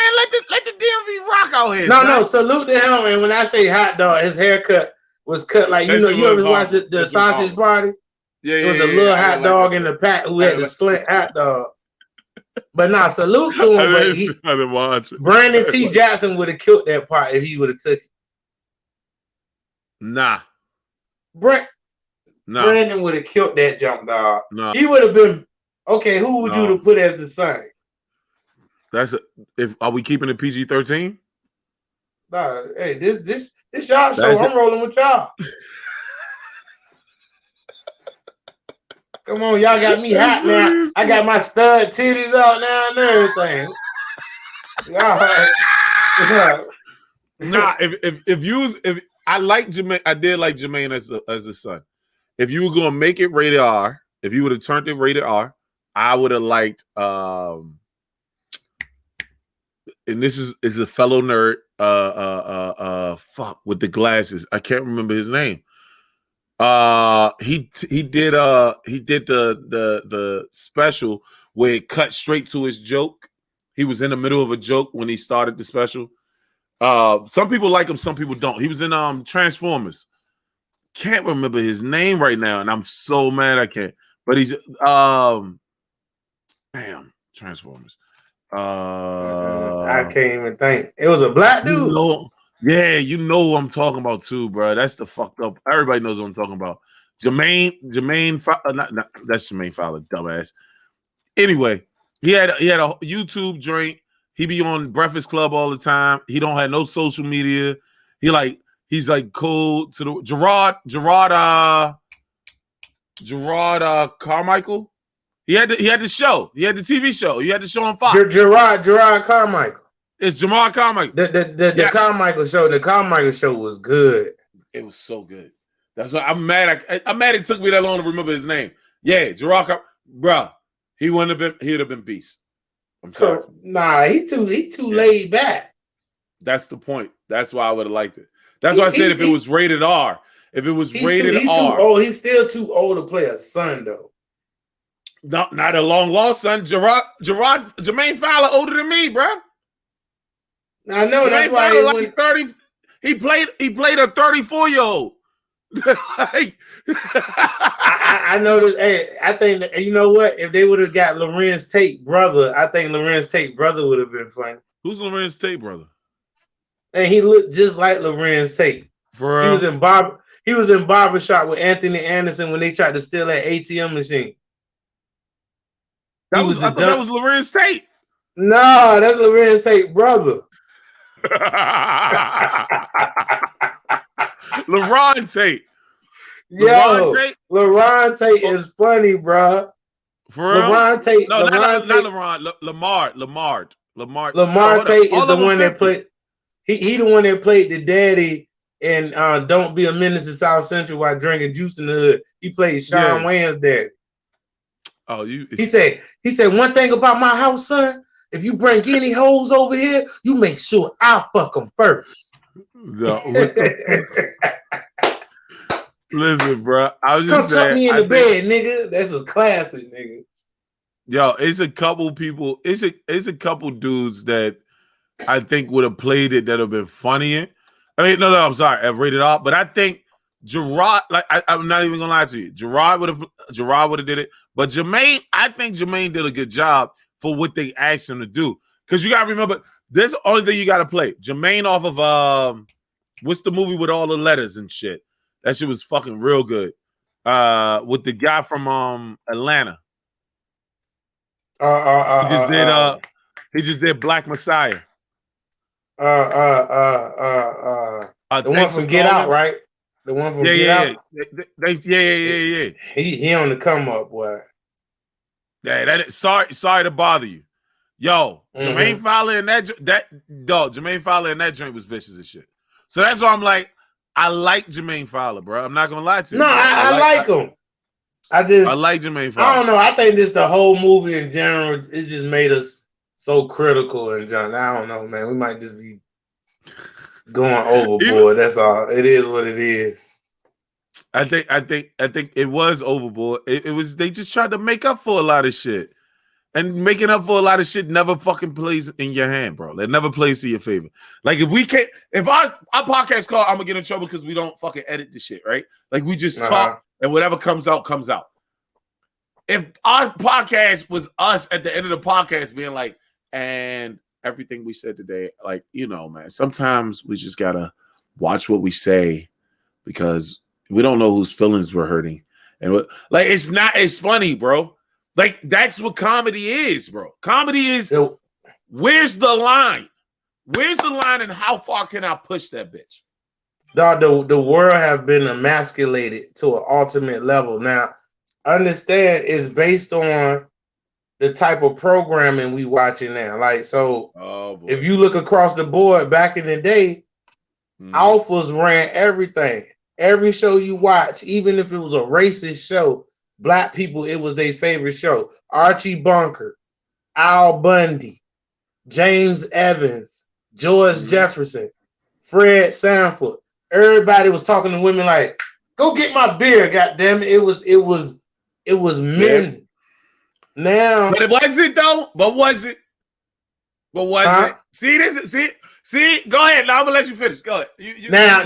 Let the DMV rock out here. No, salute to him. And when I say hot dog, his haircut was cut like you ever watched the sausage party? Yeah, it was a little hot dog in the pack who had the slant hot dog. But salute to him. But Brandon T. Jackson would have killed that part if he would have took it. Nah. Brandon would have killed that jump dog. No. He would have been okay. Who would you have put as the son? Are we keeping it PG-13? Nah, hey, this y'all show. I'm rolling with y'all. Come on, y'all got me hot now. I got my stud titties out now and everything. If I like Jermaine, I did like Jermaine as a son. If you were gonna make it rated R, if you would have turned it rated R, I would have liked and this is a fellow nerd, with the glasses. I can't remember his name. He did the special where it cut straight to his joke. He was in the middle of a joke when he started the special. Some people like him, some people don't. He was in Transformers. Can't remember his name right now, and I'm so mad I can't. But he's Transformers. I can't even think. It was a black dude. You know who I'm talking about too, bro. That's the fucked up. Everybody knows what I'm talking about. Jermaine, that's Jermaine Fowler, dumbass. Anyway, he had a YouTube joint. He be on Breakfast Club all the time. He don't have no social media. He's like cool to the Gerard Carmichael. He had the show. He had the TV show. He had the show on Fox. Gerard Carmichael. It's Jamar Carmichael. The Carmichael show. The Carmichael show was good. It was so good. That's why I'm mad. I'm mad it took me that long to remember his name. Yeah, Gerard Carmichael. Bruh, he'd have been beast. I'm sorry. Nah, he too laid back. That's the point. That's why I would have liked it. That's why I said if it was rated R. If it was rated R. He's still too old to play a son though. No, not a long lost son. Jermaine Fowler older than me, bro. I know that's why he like 30. He played a 34-year-old. I know this. Hey, I think that, you know what? If they would have got Lorenz Tate brother, I think Lorenz Tate brother would have been funny. Who's Lorenz Tate brother? And he looked just like Lorenz Tate. For real? He was in barbershop with Anthony Anderson when they tried to steal that ATM machine. I thought that was Lorenz Tate. No, that's Lorenz Tate brother. LaRon Tate. LaRon Tate is funny, bro. For real? LaRon Tate. No, not LaRon. Lamar Tate is the one that played. He the one that played the daddy in Don't Be a Menace to South Central while drinking juice in the hood. He played Sean Wayne's daddy. Oh, He said one thing about my house, son. If you bring any hoes over here, you make sure I fuck them first. No, listen, bro. I was just saying. Come tuck me in the bed, nigga. That's what's classic, nigga. Yo, it's a couple people. It's a couple dudes that I think would have played it that have been funnier. I mean, no, I'm sorry. I've rated off, but I think Gerard. Like, I'm not even gonna lie to you. Gerard would have did it, but Jermaine. I think Jermaine did a good job for what they asked him to do. Because you gotta remember, This is the only thing you got to play. Jermaine off of what's the movie with all the letters and shit? That shit was fucking real good. With the guy from Atlanta. He just did Black Messiah. The one from Get Out, right? The one from Get Out. Yeah. He on the come up, boy. Yeah, sorry to bother you. Yo, Jermaine Fowler in that dog, Jermaine Fowler in that joint was vicious as shit. So that's why I'm like, I like Jermaine Fowler, bro. I'm not gonna lie to you. No, I like him. I like Jermaine Fowler. I don't know. I think this the whole movie in general. It just made us so critical and John. I don't know, man. We might just be going overboard. That's all. It is what it is. I think it was overboard. It was they just tried to make up for a lot of shit. And making up for a lot of shit never fucking plays in your hand, bro. It never plays to your favor. Like if our podcast call, I'm gonna get in trouble because we don't fucking edit the shit, right? Like we just talk and whatever comes out, comes out. If our podcast was us at the end of the podcast being like, and everything we said today, like, you know, man, sometimes we just gotta watch what we say because we don't know whose feelings we're hurting. And like it's funny, bro. Like, that's what comedy is, bro. Comedy is, where's the line? Where's the line and how far can I push that bitch? The world have been emasculated to an ultimate level. Now, understand it's based on the type of programming we watching now. Like, so if you look across the board back in the day, alphas ran everything. Every show you watch, even if it was a racist show, Black people, it was their favorite show. Archie Bunker, Al Bundy, James Evans, George Jefferson, Fred Sanford. Everybody was talking to women like, "Go get my beer, goddamn it!" It was men. Now, but it wasn't though. But was it? See this? See. Go ahead. Now I'm gonna let you finish. Go ahead. Now,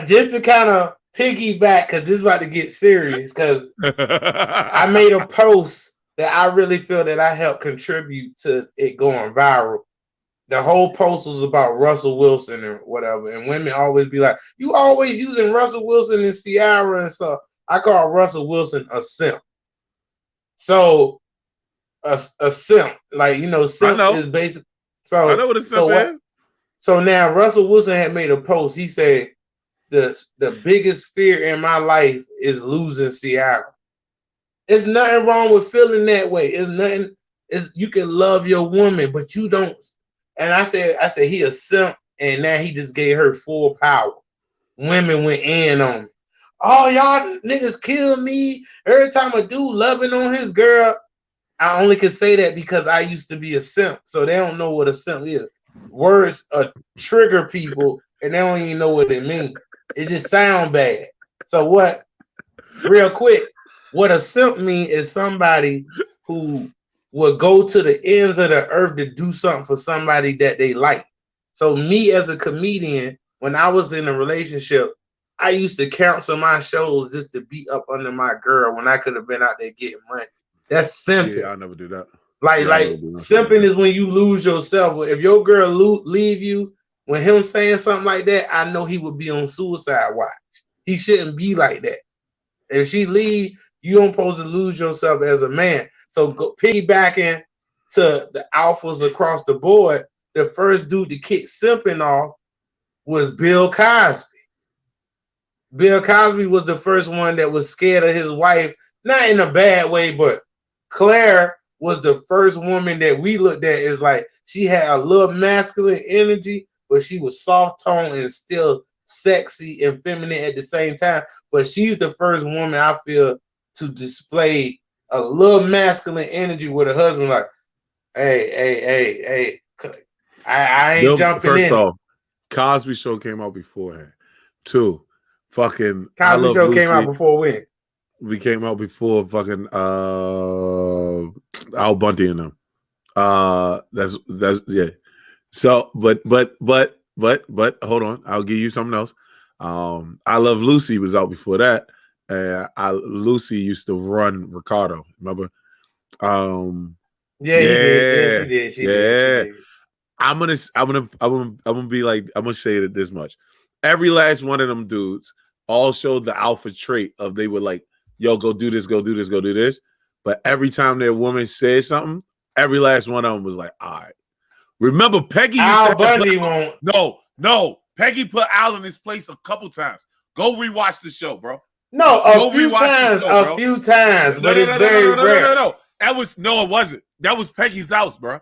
just to kind of piggyback, because this is about to get serious, because I made a post that I really feel that I helped contribute to it going viral. The whole post was about Russell Wilson and whatever, and women always be like, "You always using Russell Wilson and Ciara and stuff." I call Russell Wilson a simp. So a simp, like, you know, simp is basic. So I know what a simp is. So now Russell Wilson had made a post. He said, The biggest fear in my life is losing Ciara. There's nothing wrong with feeling that way. You can love your woman, but you don't. And I said he a simp, and now he just gave her full power. Women went in on me. Oh, y'all niggas kill me every time a dude loving on his girl. I only can say that because I used to be a simp, so they don't know what a simp is. Words trigger people, and they don't even know what it means. It just sound bad. So what? Real quick, what a simp mean is somebody who will go to the ends of the earth to do something for somebody that they like. So me as a comedian, when I was in a relationship, I used to cancel my shows just to be up under my girl when I could have been out there getting money. That's simping. Yeah, I never do that. Like simping is when you lose yourself. If your girl leave you, when him saying something like that, I know he would be on suicide watch. He shouldn't be like that. If she leave, you don't supposed to lose yourself as a man. So go piggybacking to the alphas across the board, the first dude to kick simping off was Bill Cosby. Bill Cosby was the first one that was scared of his wife, not in a bad way, but Claire was the first woman that we looked at as like, she had a little masculine energy, but she was soft toned and still sexy and feminine at the same time. But she's the first woman I feel to display a little masculine energy with her husband, like, hey, I ain't jumping in. First off, Cosby Show came out beforehand. Two, fucking Cosby Show came out before when? We came out before fucking Al Bundy and them. That's yeah. So, but hold on, I'll give you something else. I Love Lucy was out before that. Lucy used to run Ricardo. Remember? Yeah, he did. She did. I'm gonna be like, I'm gonna say it this much. Every last one of them dudes all showed the alpha trait of they were like, yo, go do this, go do this, go do this. But every time their woman said something, every last one of them was like, all right. Remember, Peggy used Al to Bundy won't. No. Peggy put Al in his place a couple times. Go rewatch the show, bro. No, a few times, but it's very rare. No. It wasn't. That was Peggy's house, bro.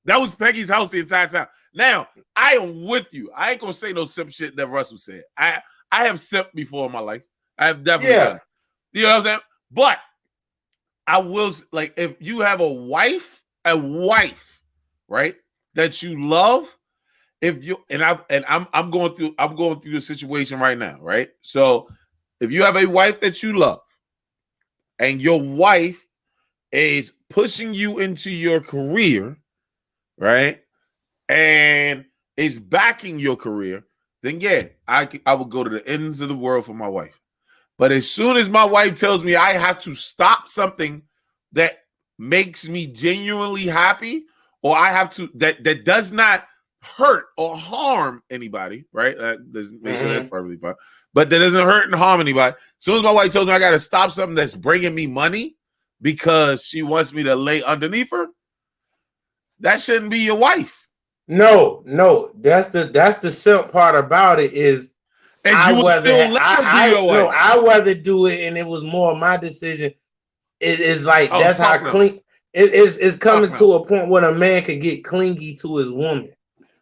That was Peggy's house the entire time. Now, I am with you. I ain't gonna say no simp shit that Russell said. I have simped before in my life. I have definitely done it. You know what I'm saying? But I will, like, if you have a wife, right, that you love, if you I'm going through the situation right now, right? So if you have a wife that you love and your wife is pushing you into your career, right, and is backing your career, then yeah, I would go to the ends of the world for my wife. But as soon as my wife tells me I have to stop something that makes me genuinely happy, or I have to that does not hurt or harm anybody, right? Let's make sure that's perfectly fine. But that doesn't hurt and harm anybody. As soon as my wife tells me I got to stop something that's bringing me money because she wants me to lay underneath her, that shouldn't be your wife. No. That's the simp part about it is I rather do it, and it was more my decision. It's like that's how clean it's coming to a point where a man could get clingy to his woman.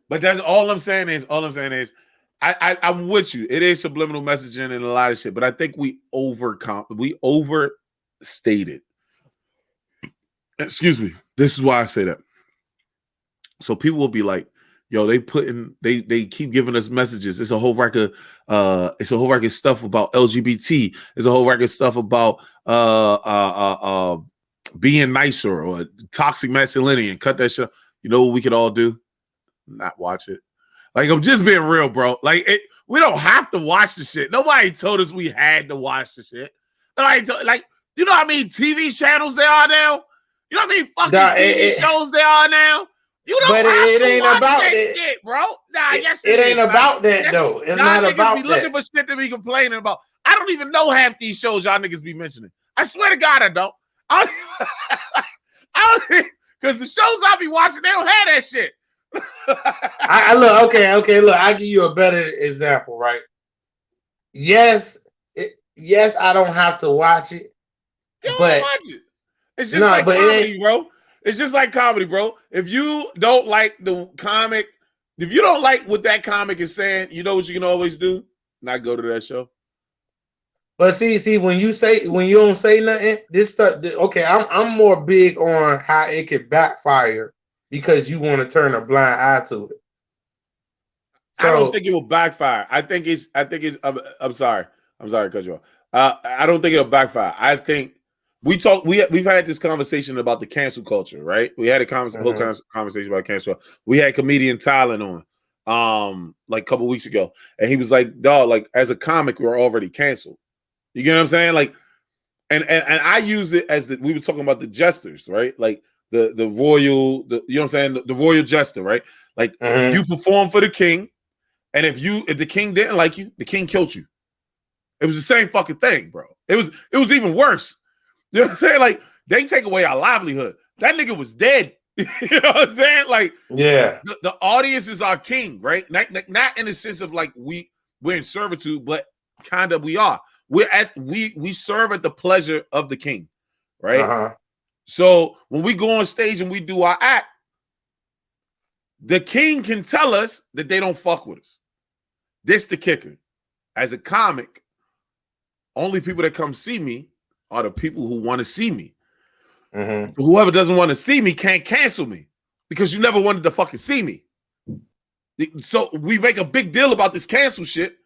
But that's all I'm saying is I'm with you. It is subliminal messaging and a lot of shit, but I think we overstated. Excuse me. This is why I say that. So people will be like, yo, they keep giving us messages. It's a whole rack of stuff about LGBT. It's a whole rack of stuff about being nicer or toxic masculinity, and cut that shit. You know what we could all do? Not watch it. Like, I'm just being real, bro. Like, we don't have to watch the shit. Nobody told us we had to watch the shit. Like, you know how many TV channels there are now? You know how many fucking TV shows there are now? You don't have it ain't to watch about that shit, bro. Nah, yes, it ain't about that though. It's not about that. Looking for shit to be complaining about. I don't even know half these shows y'all niggas be mentioning. I swear to God, I don't. I don't, because the shows I be watching, they don't have that shit. I look, okay. Look, I give you a better example, right? Yes, I don't have to watch it. You don't watch it. It's just like comedy, bro. It's just like comedy, bro. If you don't like the comic, if you don't like what that comic is saying, you know what you can always do? Not go to that show. But see, when you don't say nothing, this stuff. Okay, I'm more big on how it could backfire because you want to turn a blind eye to it. So, I don't think it will backfire. I'm sorry to cut you off. I don't think it'll backfire. I think we've had this conversation about the cancel culture, right? We had a whole conversation about cancel. We had comedian Tyler on like a couple weeks ago, and he was like, dog, like as a comic, we're already canceled. You get what I'm saying? Like, and I use it as we were talking about the jesters, right? Like the royal, you know what I'm saying? The royal jester, right? Like you perform for the king, and if the king didn't like you, the king killed you. It was the same fucking thing, bro. It was even worse. You know what I'm saying? Like, they take away our livelihood. That nigga was dead. You know what I'm saying? Like, yeah, the audience is our king, right? Not in the sense of like we're in servitude, but kind of we are. We serve at the pleasure of the king, right? So when we go on stage and we do our act, the king can tell us that they don't fuck with us. This the kicker. As a comic, only people that come see me are the people who want to see me. Whoever doesn't want to see me can't cancel me because you never wanted to fucking see me. So we make a big deal about this cancel shit,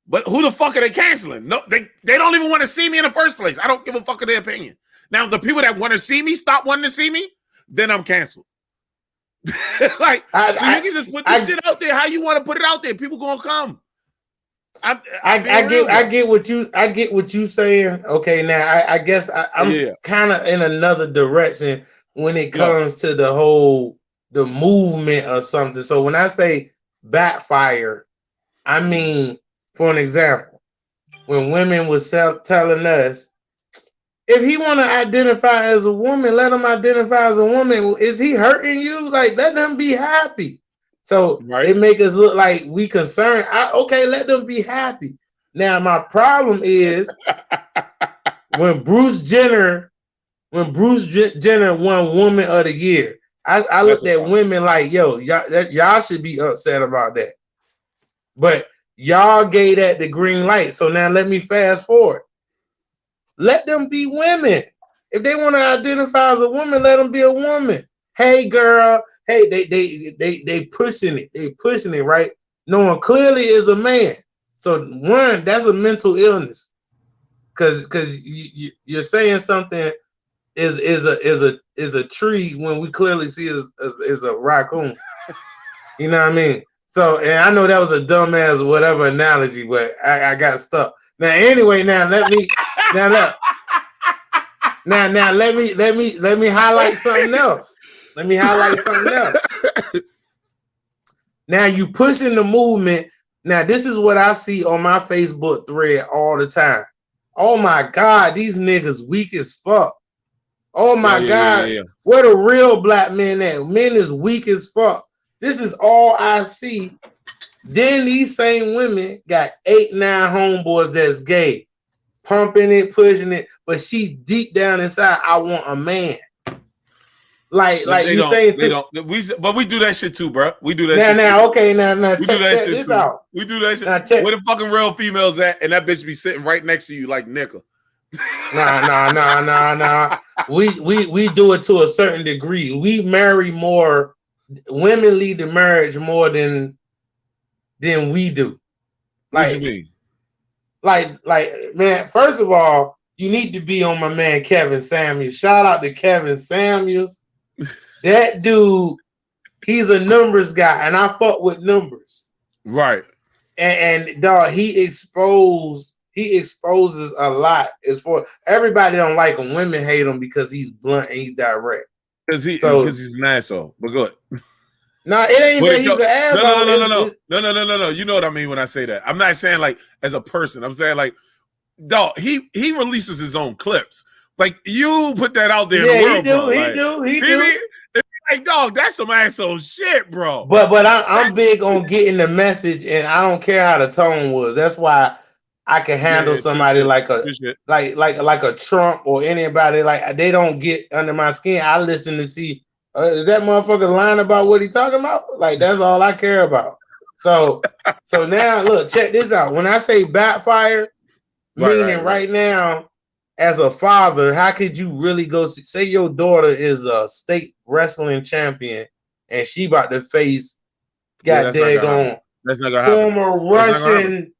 but who the fuck are they canceling? No, they don't even want to see me in the first place. I don't give a fuck of their opinion. Now, the people that want to see me stop wanting to see me, then I'm canceled. Like, so you can just put this shit out there how you want to put it out there. People gonna come. I get what you saying. Okay, now I guess I'm kind of in another direction when it comes to the whole the movement of something. So when I say backfire, I mean, for an example, when women was telling us, if he want to identify as a woman, let him identify as a woman. Is he hurting you? Like, let them be happy. So it make us look like we concerned. Okay, let them be happy. Now my problem is when Bruce Jenner won Woman of the Year. I looked at women like, yo, y'all should be upset about that. But y'all gave that the green light. So now let me fast forward. Let them be women. If they want to identify as a woman, let them be a woman. Hey, girl. Hey, they pushing it. They pushing it, right? Knowing clearly is a man. So one, that's a mental illness. Because you're saying something is a tree when we clearly see is a raccoon. You know what I mean? So, and I know that was a dumbass whatever analogy, but I got stuck. Now, anyway, now let me highlight something else. Now you pushing the movement. Now this is what I see on my Facebook thread all the time. Oh my God, these niggas weak as fuck. Oh my God, where the real black men at? Men is weak as fuck. This is all I see. Then these same women got 8-9 homeboys that's gay, pumping it, pushing it, but she deep down inside, I want a man. Like you saying too. But we do that shit too, bro. We do that shit too. Now, check this out. We do that shit. Where the fucking real females at? And that bitch be sitting right next to you like nickel. Nah. We do it to a certain degree. We marry more. Women lead the marriage more than we do. What do you mean? Like, man, first of all, you need to be on my man Kevin Samuels. Shout out to Kevin Samuels. That dude, he's a numbers guy, and I fuck with numbers. Right. And dog, he exposes a lot. As for everybody don't like him. Women hate him because he's blunt and he's direct. Because he's an asshole. But good. No, it ain't that he's an asshole. No. You know what I mean when I say that. I'm not saying like as a person. I'm saying like, dog, he releases his own clips. Like you put that out there in the world, he do. Like, dog, that's some asshole shit, bro. But I'm big on getting the message, and I don't care how the tone was. That's why I can handle somebody like a Trump or anybody. Like they don't get under my skin. I listen to see is that motherfucker lying about what he talking about? Like that's all I care about. So now look, check this out. When I say backfire, meaning right now, as a father, how could you really go say your daughter is a state wrestling champion and she about to face former Russian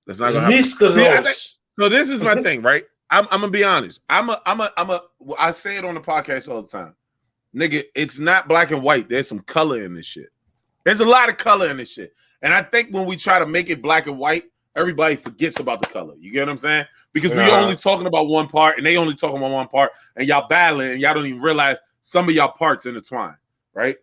Niskalos? So this is my thing, right? I'm gonna be honest. I say it on the podcast all the time. Nigga, it's not black and white. There's some color in this shit. There's a lot of color in this shit. And I think when we try to make it black and white, everybody forgets about the color. You get what I'm saying? Because we only talking about one part and they only talking about one part and y'all battling and y'all don't even realize some of y'all parts intertwine, right?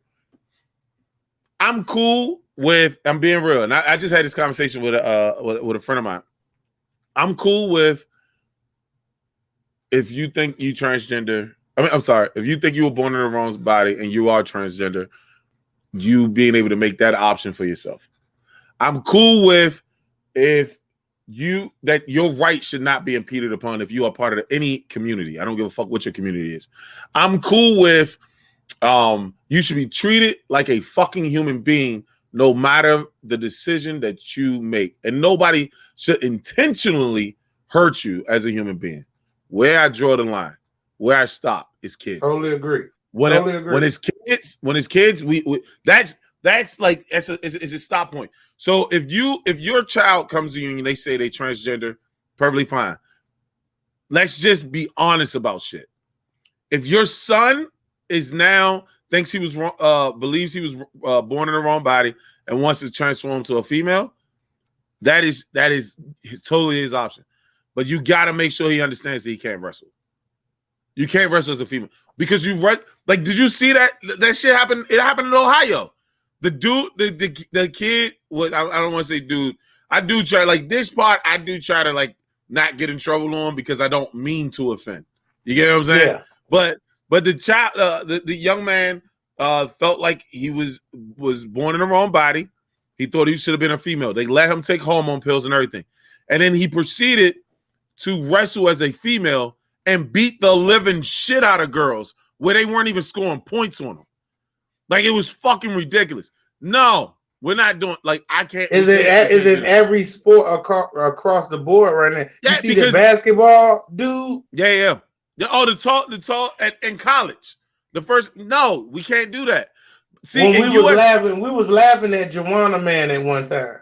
I'm cool with, I'm being real. And I just had this conversation with a friend of mine. I'm cool with if you think you transgender, if you think you were born in the wrong body and you are transgender, you being able to make that option for yourself. I'm cool with if that your right should not be impeded upon if you are part of any community. I don't give a fuck what your community is. I'm cool with you should be treated like a fucking human being no matter the decision that you make. And nobody should intentionally hurt you as a human being. Where I draw the line, where I stop is kids. Totally agree. When it's kids, we that's like it's a stop point. So if your child comes to you and they say they transgender, perfectly fine. Let's just be honest about shit. If your son is now thinks he was wrong, believes he was born in the wrong body and wants to transform to a female, that is totally his option. But you got to make sure he understands that he can't wrestle. You can't wrestle as a female because Like, did you see that? That shit happened. It happened in Ohio. The dude, the kid. What I don't want to say, dude. I do try like this part. I do try to like not get in trouble on because I don't mean to offend. You get what I'm saying? Yeah. But the child, the young man, felt like he was born in the wrong body. He thought he should have been a female. They let him take hormone pills and everything, and then he proceeded to wrestle as a female and beat the living shit out of girls where they weren't even scoring points on them. Like, it was fucking ridiculous. No, we're not doing, like, I can't. Is it every sport across the board right now? Yeah, you see the basketball, dude? Yeah. Oh, the tall in college. The first, no, we can't do that. See, when we was laughing at Joanna Man at one time.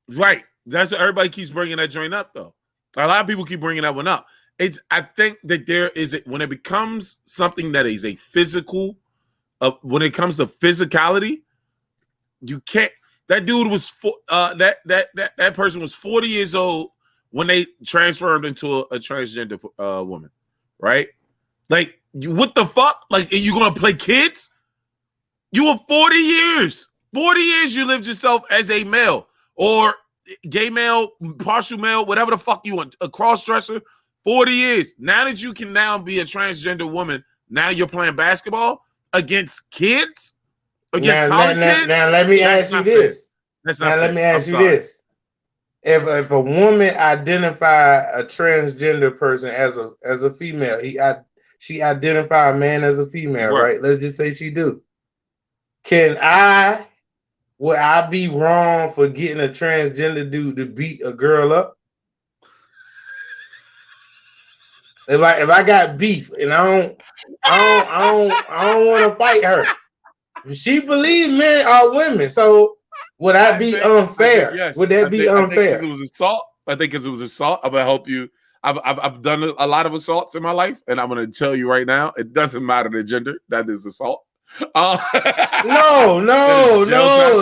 Right. That's what everybody keeps bringing that joint up, though. A lot of people keep bringing that one up. I think that there is when it becomes something that is a physical, when it comes to physicality, you can't. That dude was that person was 40 years old when they transferred into a transgender woman, right? Like, what the fuck? Like, are you gonna play kids? You were 40 years. 40 years you lived yourself as a male or gay male, partial male, whatever the fuck you want, a cross-dresser. 40 years. Now that you can now be a transgender woman, now you're playing basketball against kids? Against college kids? Now let me ask you this. Let me ask you this. If a woman identify a transgender person as a female, she identify a man as a female, right? Let's just say she do. Would I be wrong for getting a transgender dude to beat a girl up? If I got beef and I don't want to fight her. She believes men are women, so would I be unfair? Yes. Would that be unfair? I think it was assault. I think it was assault. I'm gonna help you. I've done a lot of assaults in my life, and I'm gonna tell you right now, it doesn't matter the gender. That is assault. No.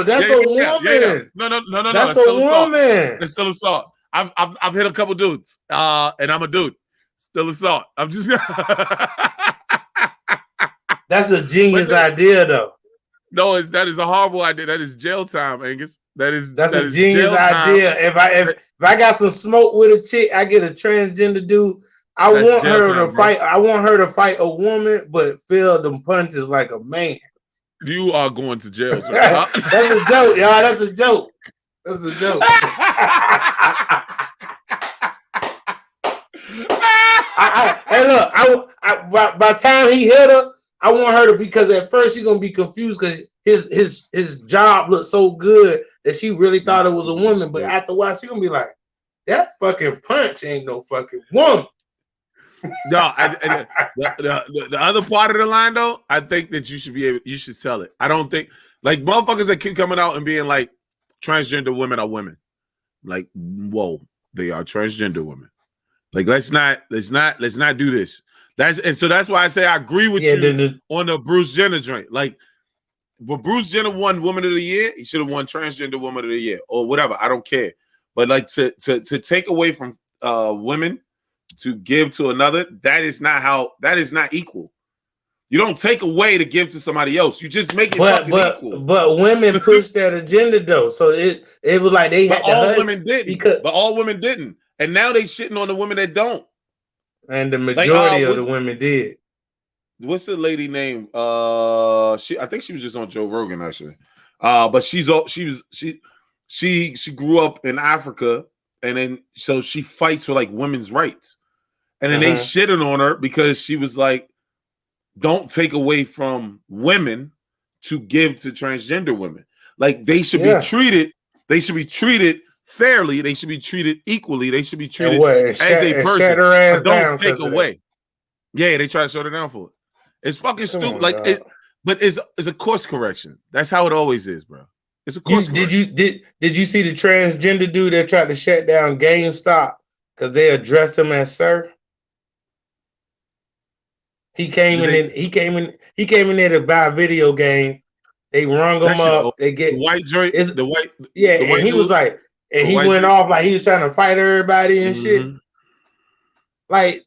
That's a woman. No. That's a woman. It's still assault. I've hit a couple dudes, and I'm a dude. Still assault. I'm just. That's a genius idea, though. No, that is a horrible idea. That is jail time, Angus. That's a genius idea. If I got some smoke with a chick, I get a transgender dude. I want her to fight. I want her to fight a woman, but feel them punches like a man. You are going to jail, sir. That's a joke, y'all. That's a joke. That's a joke. Hey, look. By the time he hit her, I want her to, because at first she's gonna be confused because his job looked so good that she really thought it was a woman. But after a while, she's gonna be like, that fucking punch ain't no fucking woman. No, the other part of the line though, I think that you should sell it. I don't think like motherfuckers that keep coming out and being like transgender women are women. Like, whoa, they are transgender women. Like, let's not do this. That's why I say I agree with you on the Bruce Jenner joint. Like, but Bruce Jenner won Woman of the Year, he should have won Transgender Woman of the Year or whatever. I don't care. But like to take away from women to give to another, that is not equal. You don't take away to give to somebody else. You just make it equal. But women push that agenda though. So it was like they had all women didn't. But all women didn't. And now they shitting on the women that don't. And the majority of the women did. What's the lady name? I think she was just on Joe Rogan actually. But she grew up in Africa, and then so she fights for like women's rights. And then they shitted on her because she was like, don't take away from women to give to transgender women. Like they should be treated fairly. They should be treated equally. They should be treated as a person. Don't take away. Yeah, they try to shut her down for it. It's fucking stupid. Like but it's a course correction. That's how it always is, bro. It's a course correction. Did you see the transgender dude that tried to shut down GameStop because they addressed him as sir? He came in there to buy a video game. They rung him up. They get the white joint. And he was like, and he went off like he was trying to fight everybody and shit. Like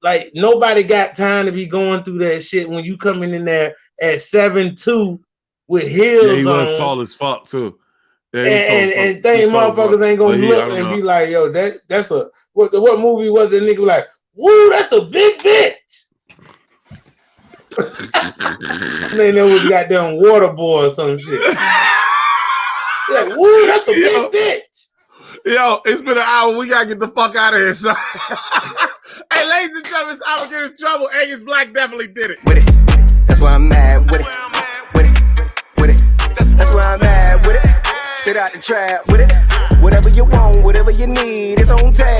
Like nobody got time to be going through that shit when you coming in there at 7'2" with heels on. Yeah, he was tall as fuck too. Yeah, and think motherfuckers ain't gonna look and be like, yo, that's a what movie was it? Nigga like, woo, that's a big bitch. They know we got them water boy or some shit. Like, woo, that's a big bitch. Yo, it's been an hour. We gotta get the fuck out of here, son. Hey, ladies and gentlemen, it's I'm gonna get in trouble. Angus Black definitely did it. With it. That's why I'm mad with it. With it. With it. That's why I'm mad with it. Straight out the trap with it. Whatever you want, whatever you need, it's on tap.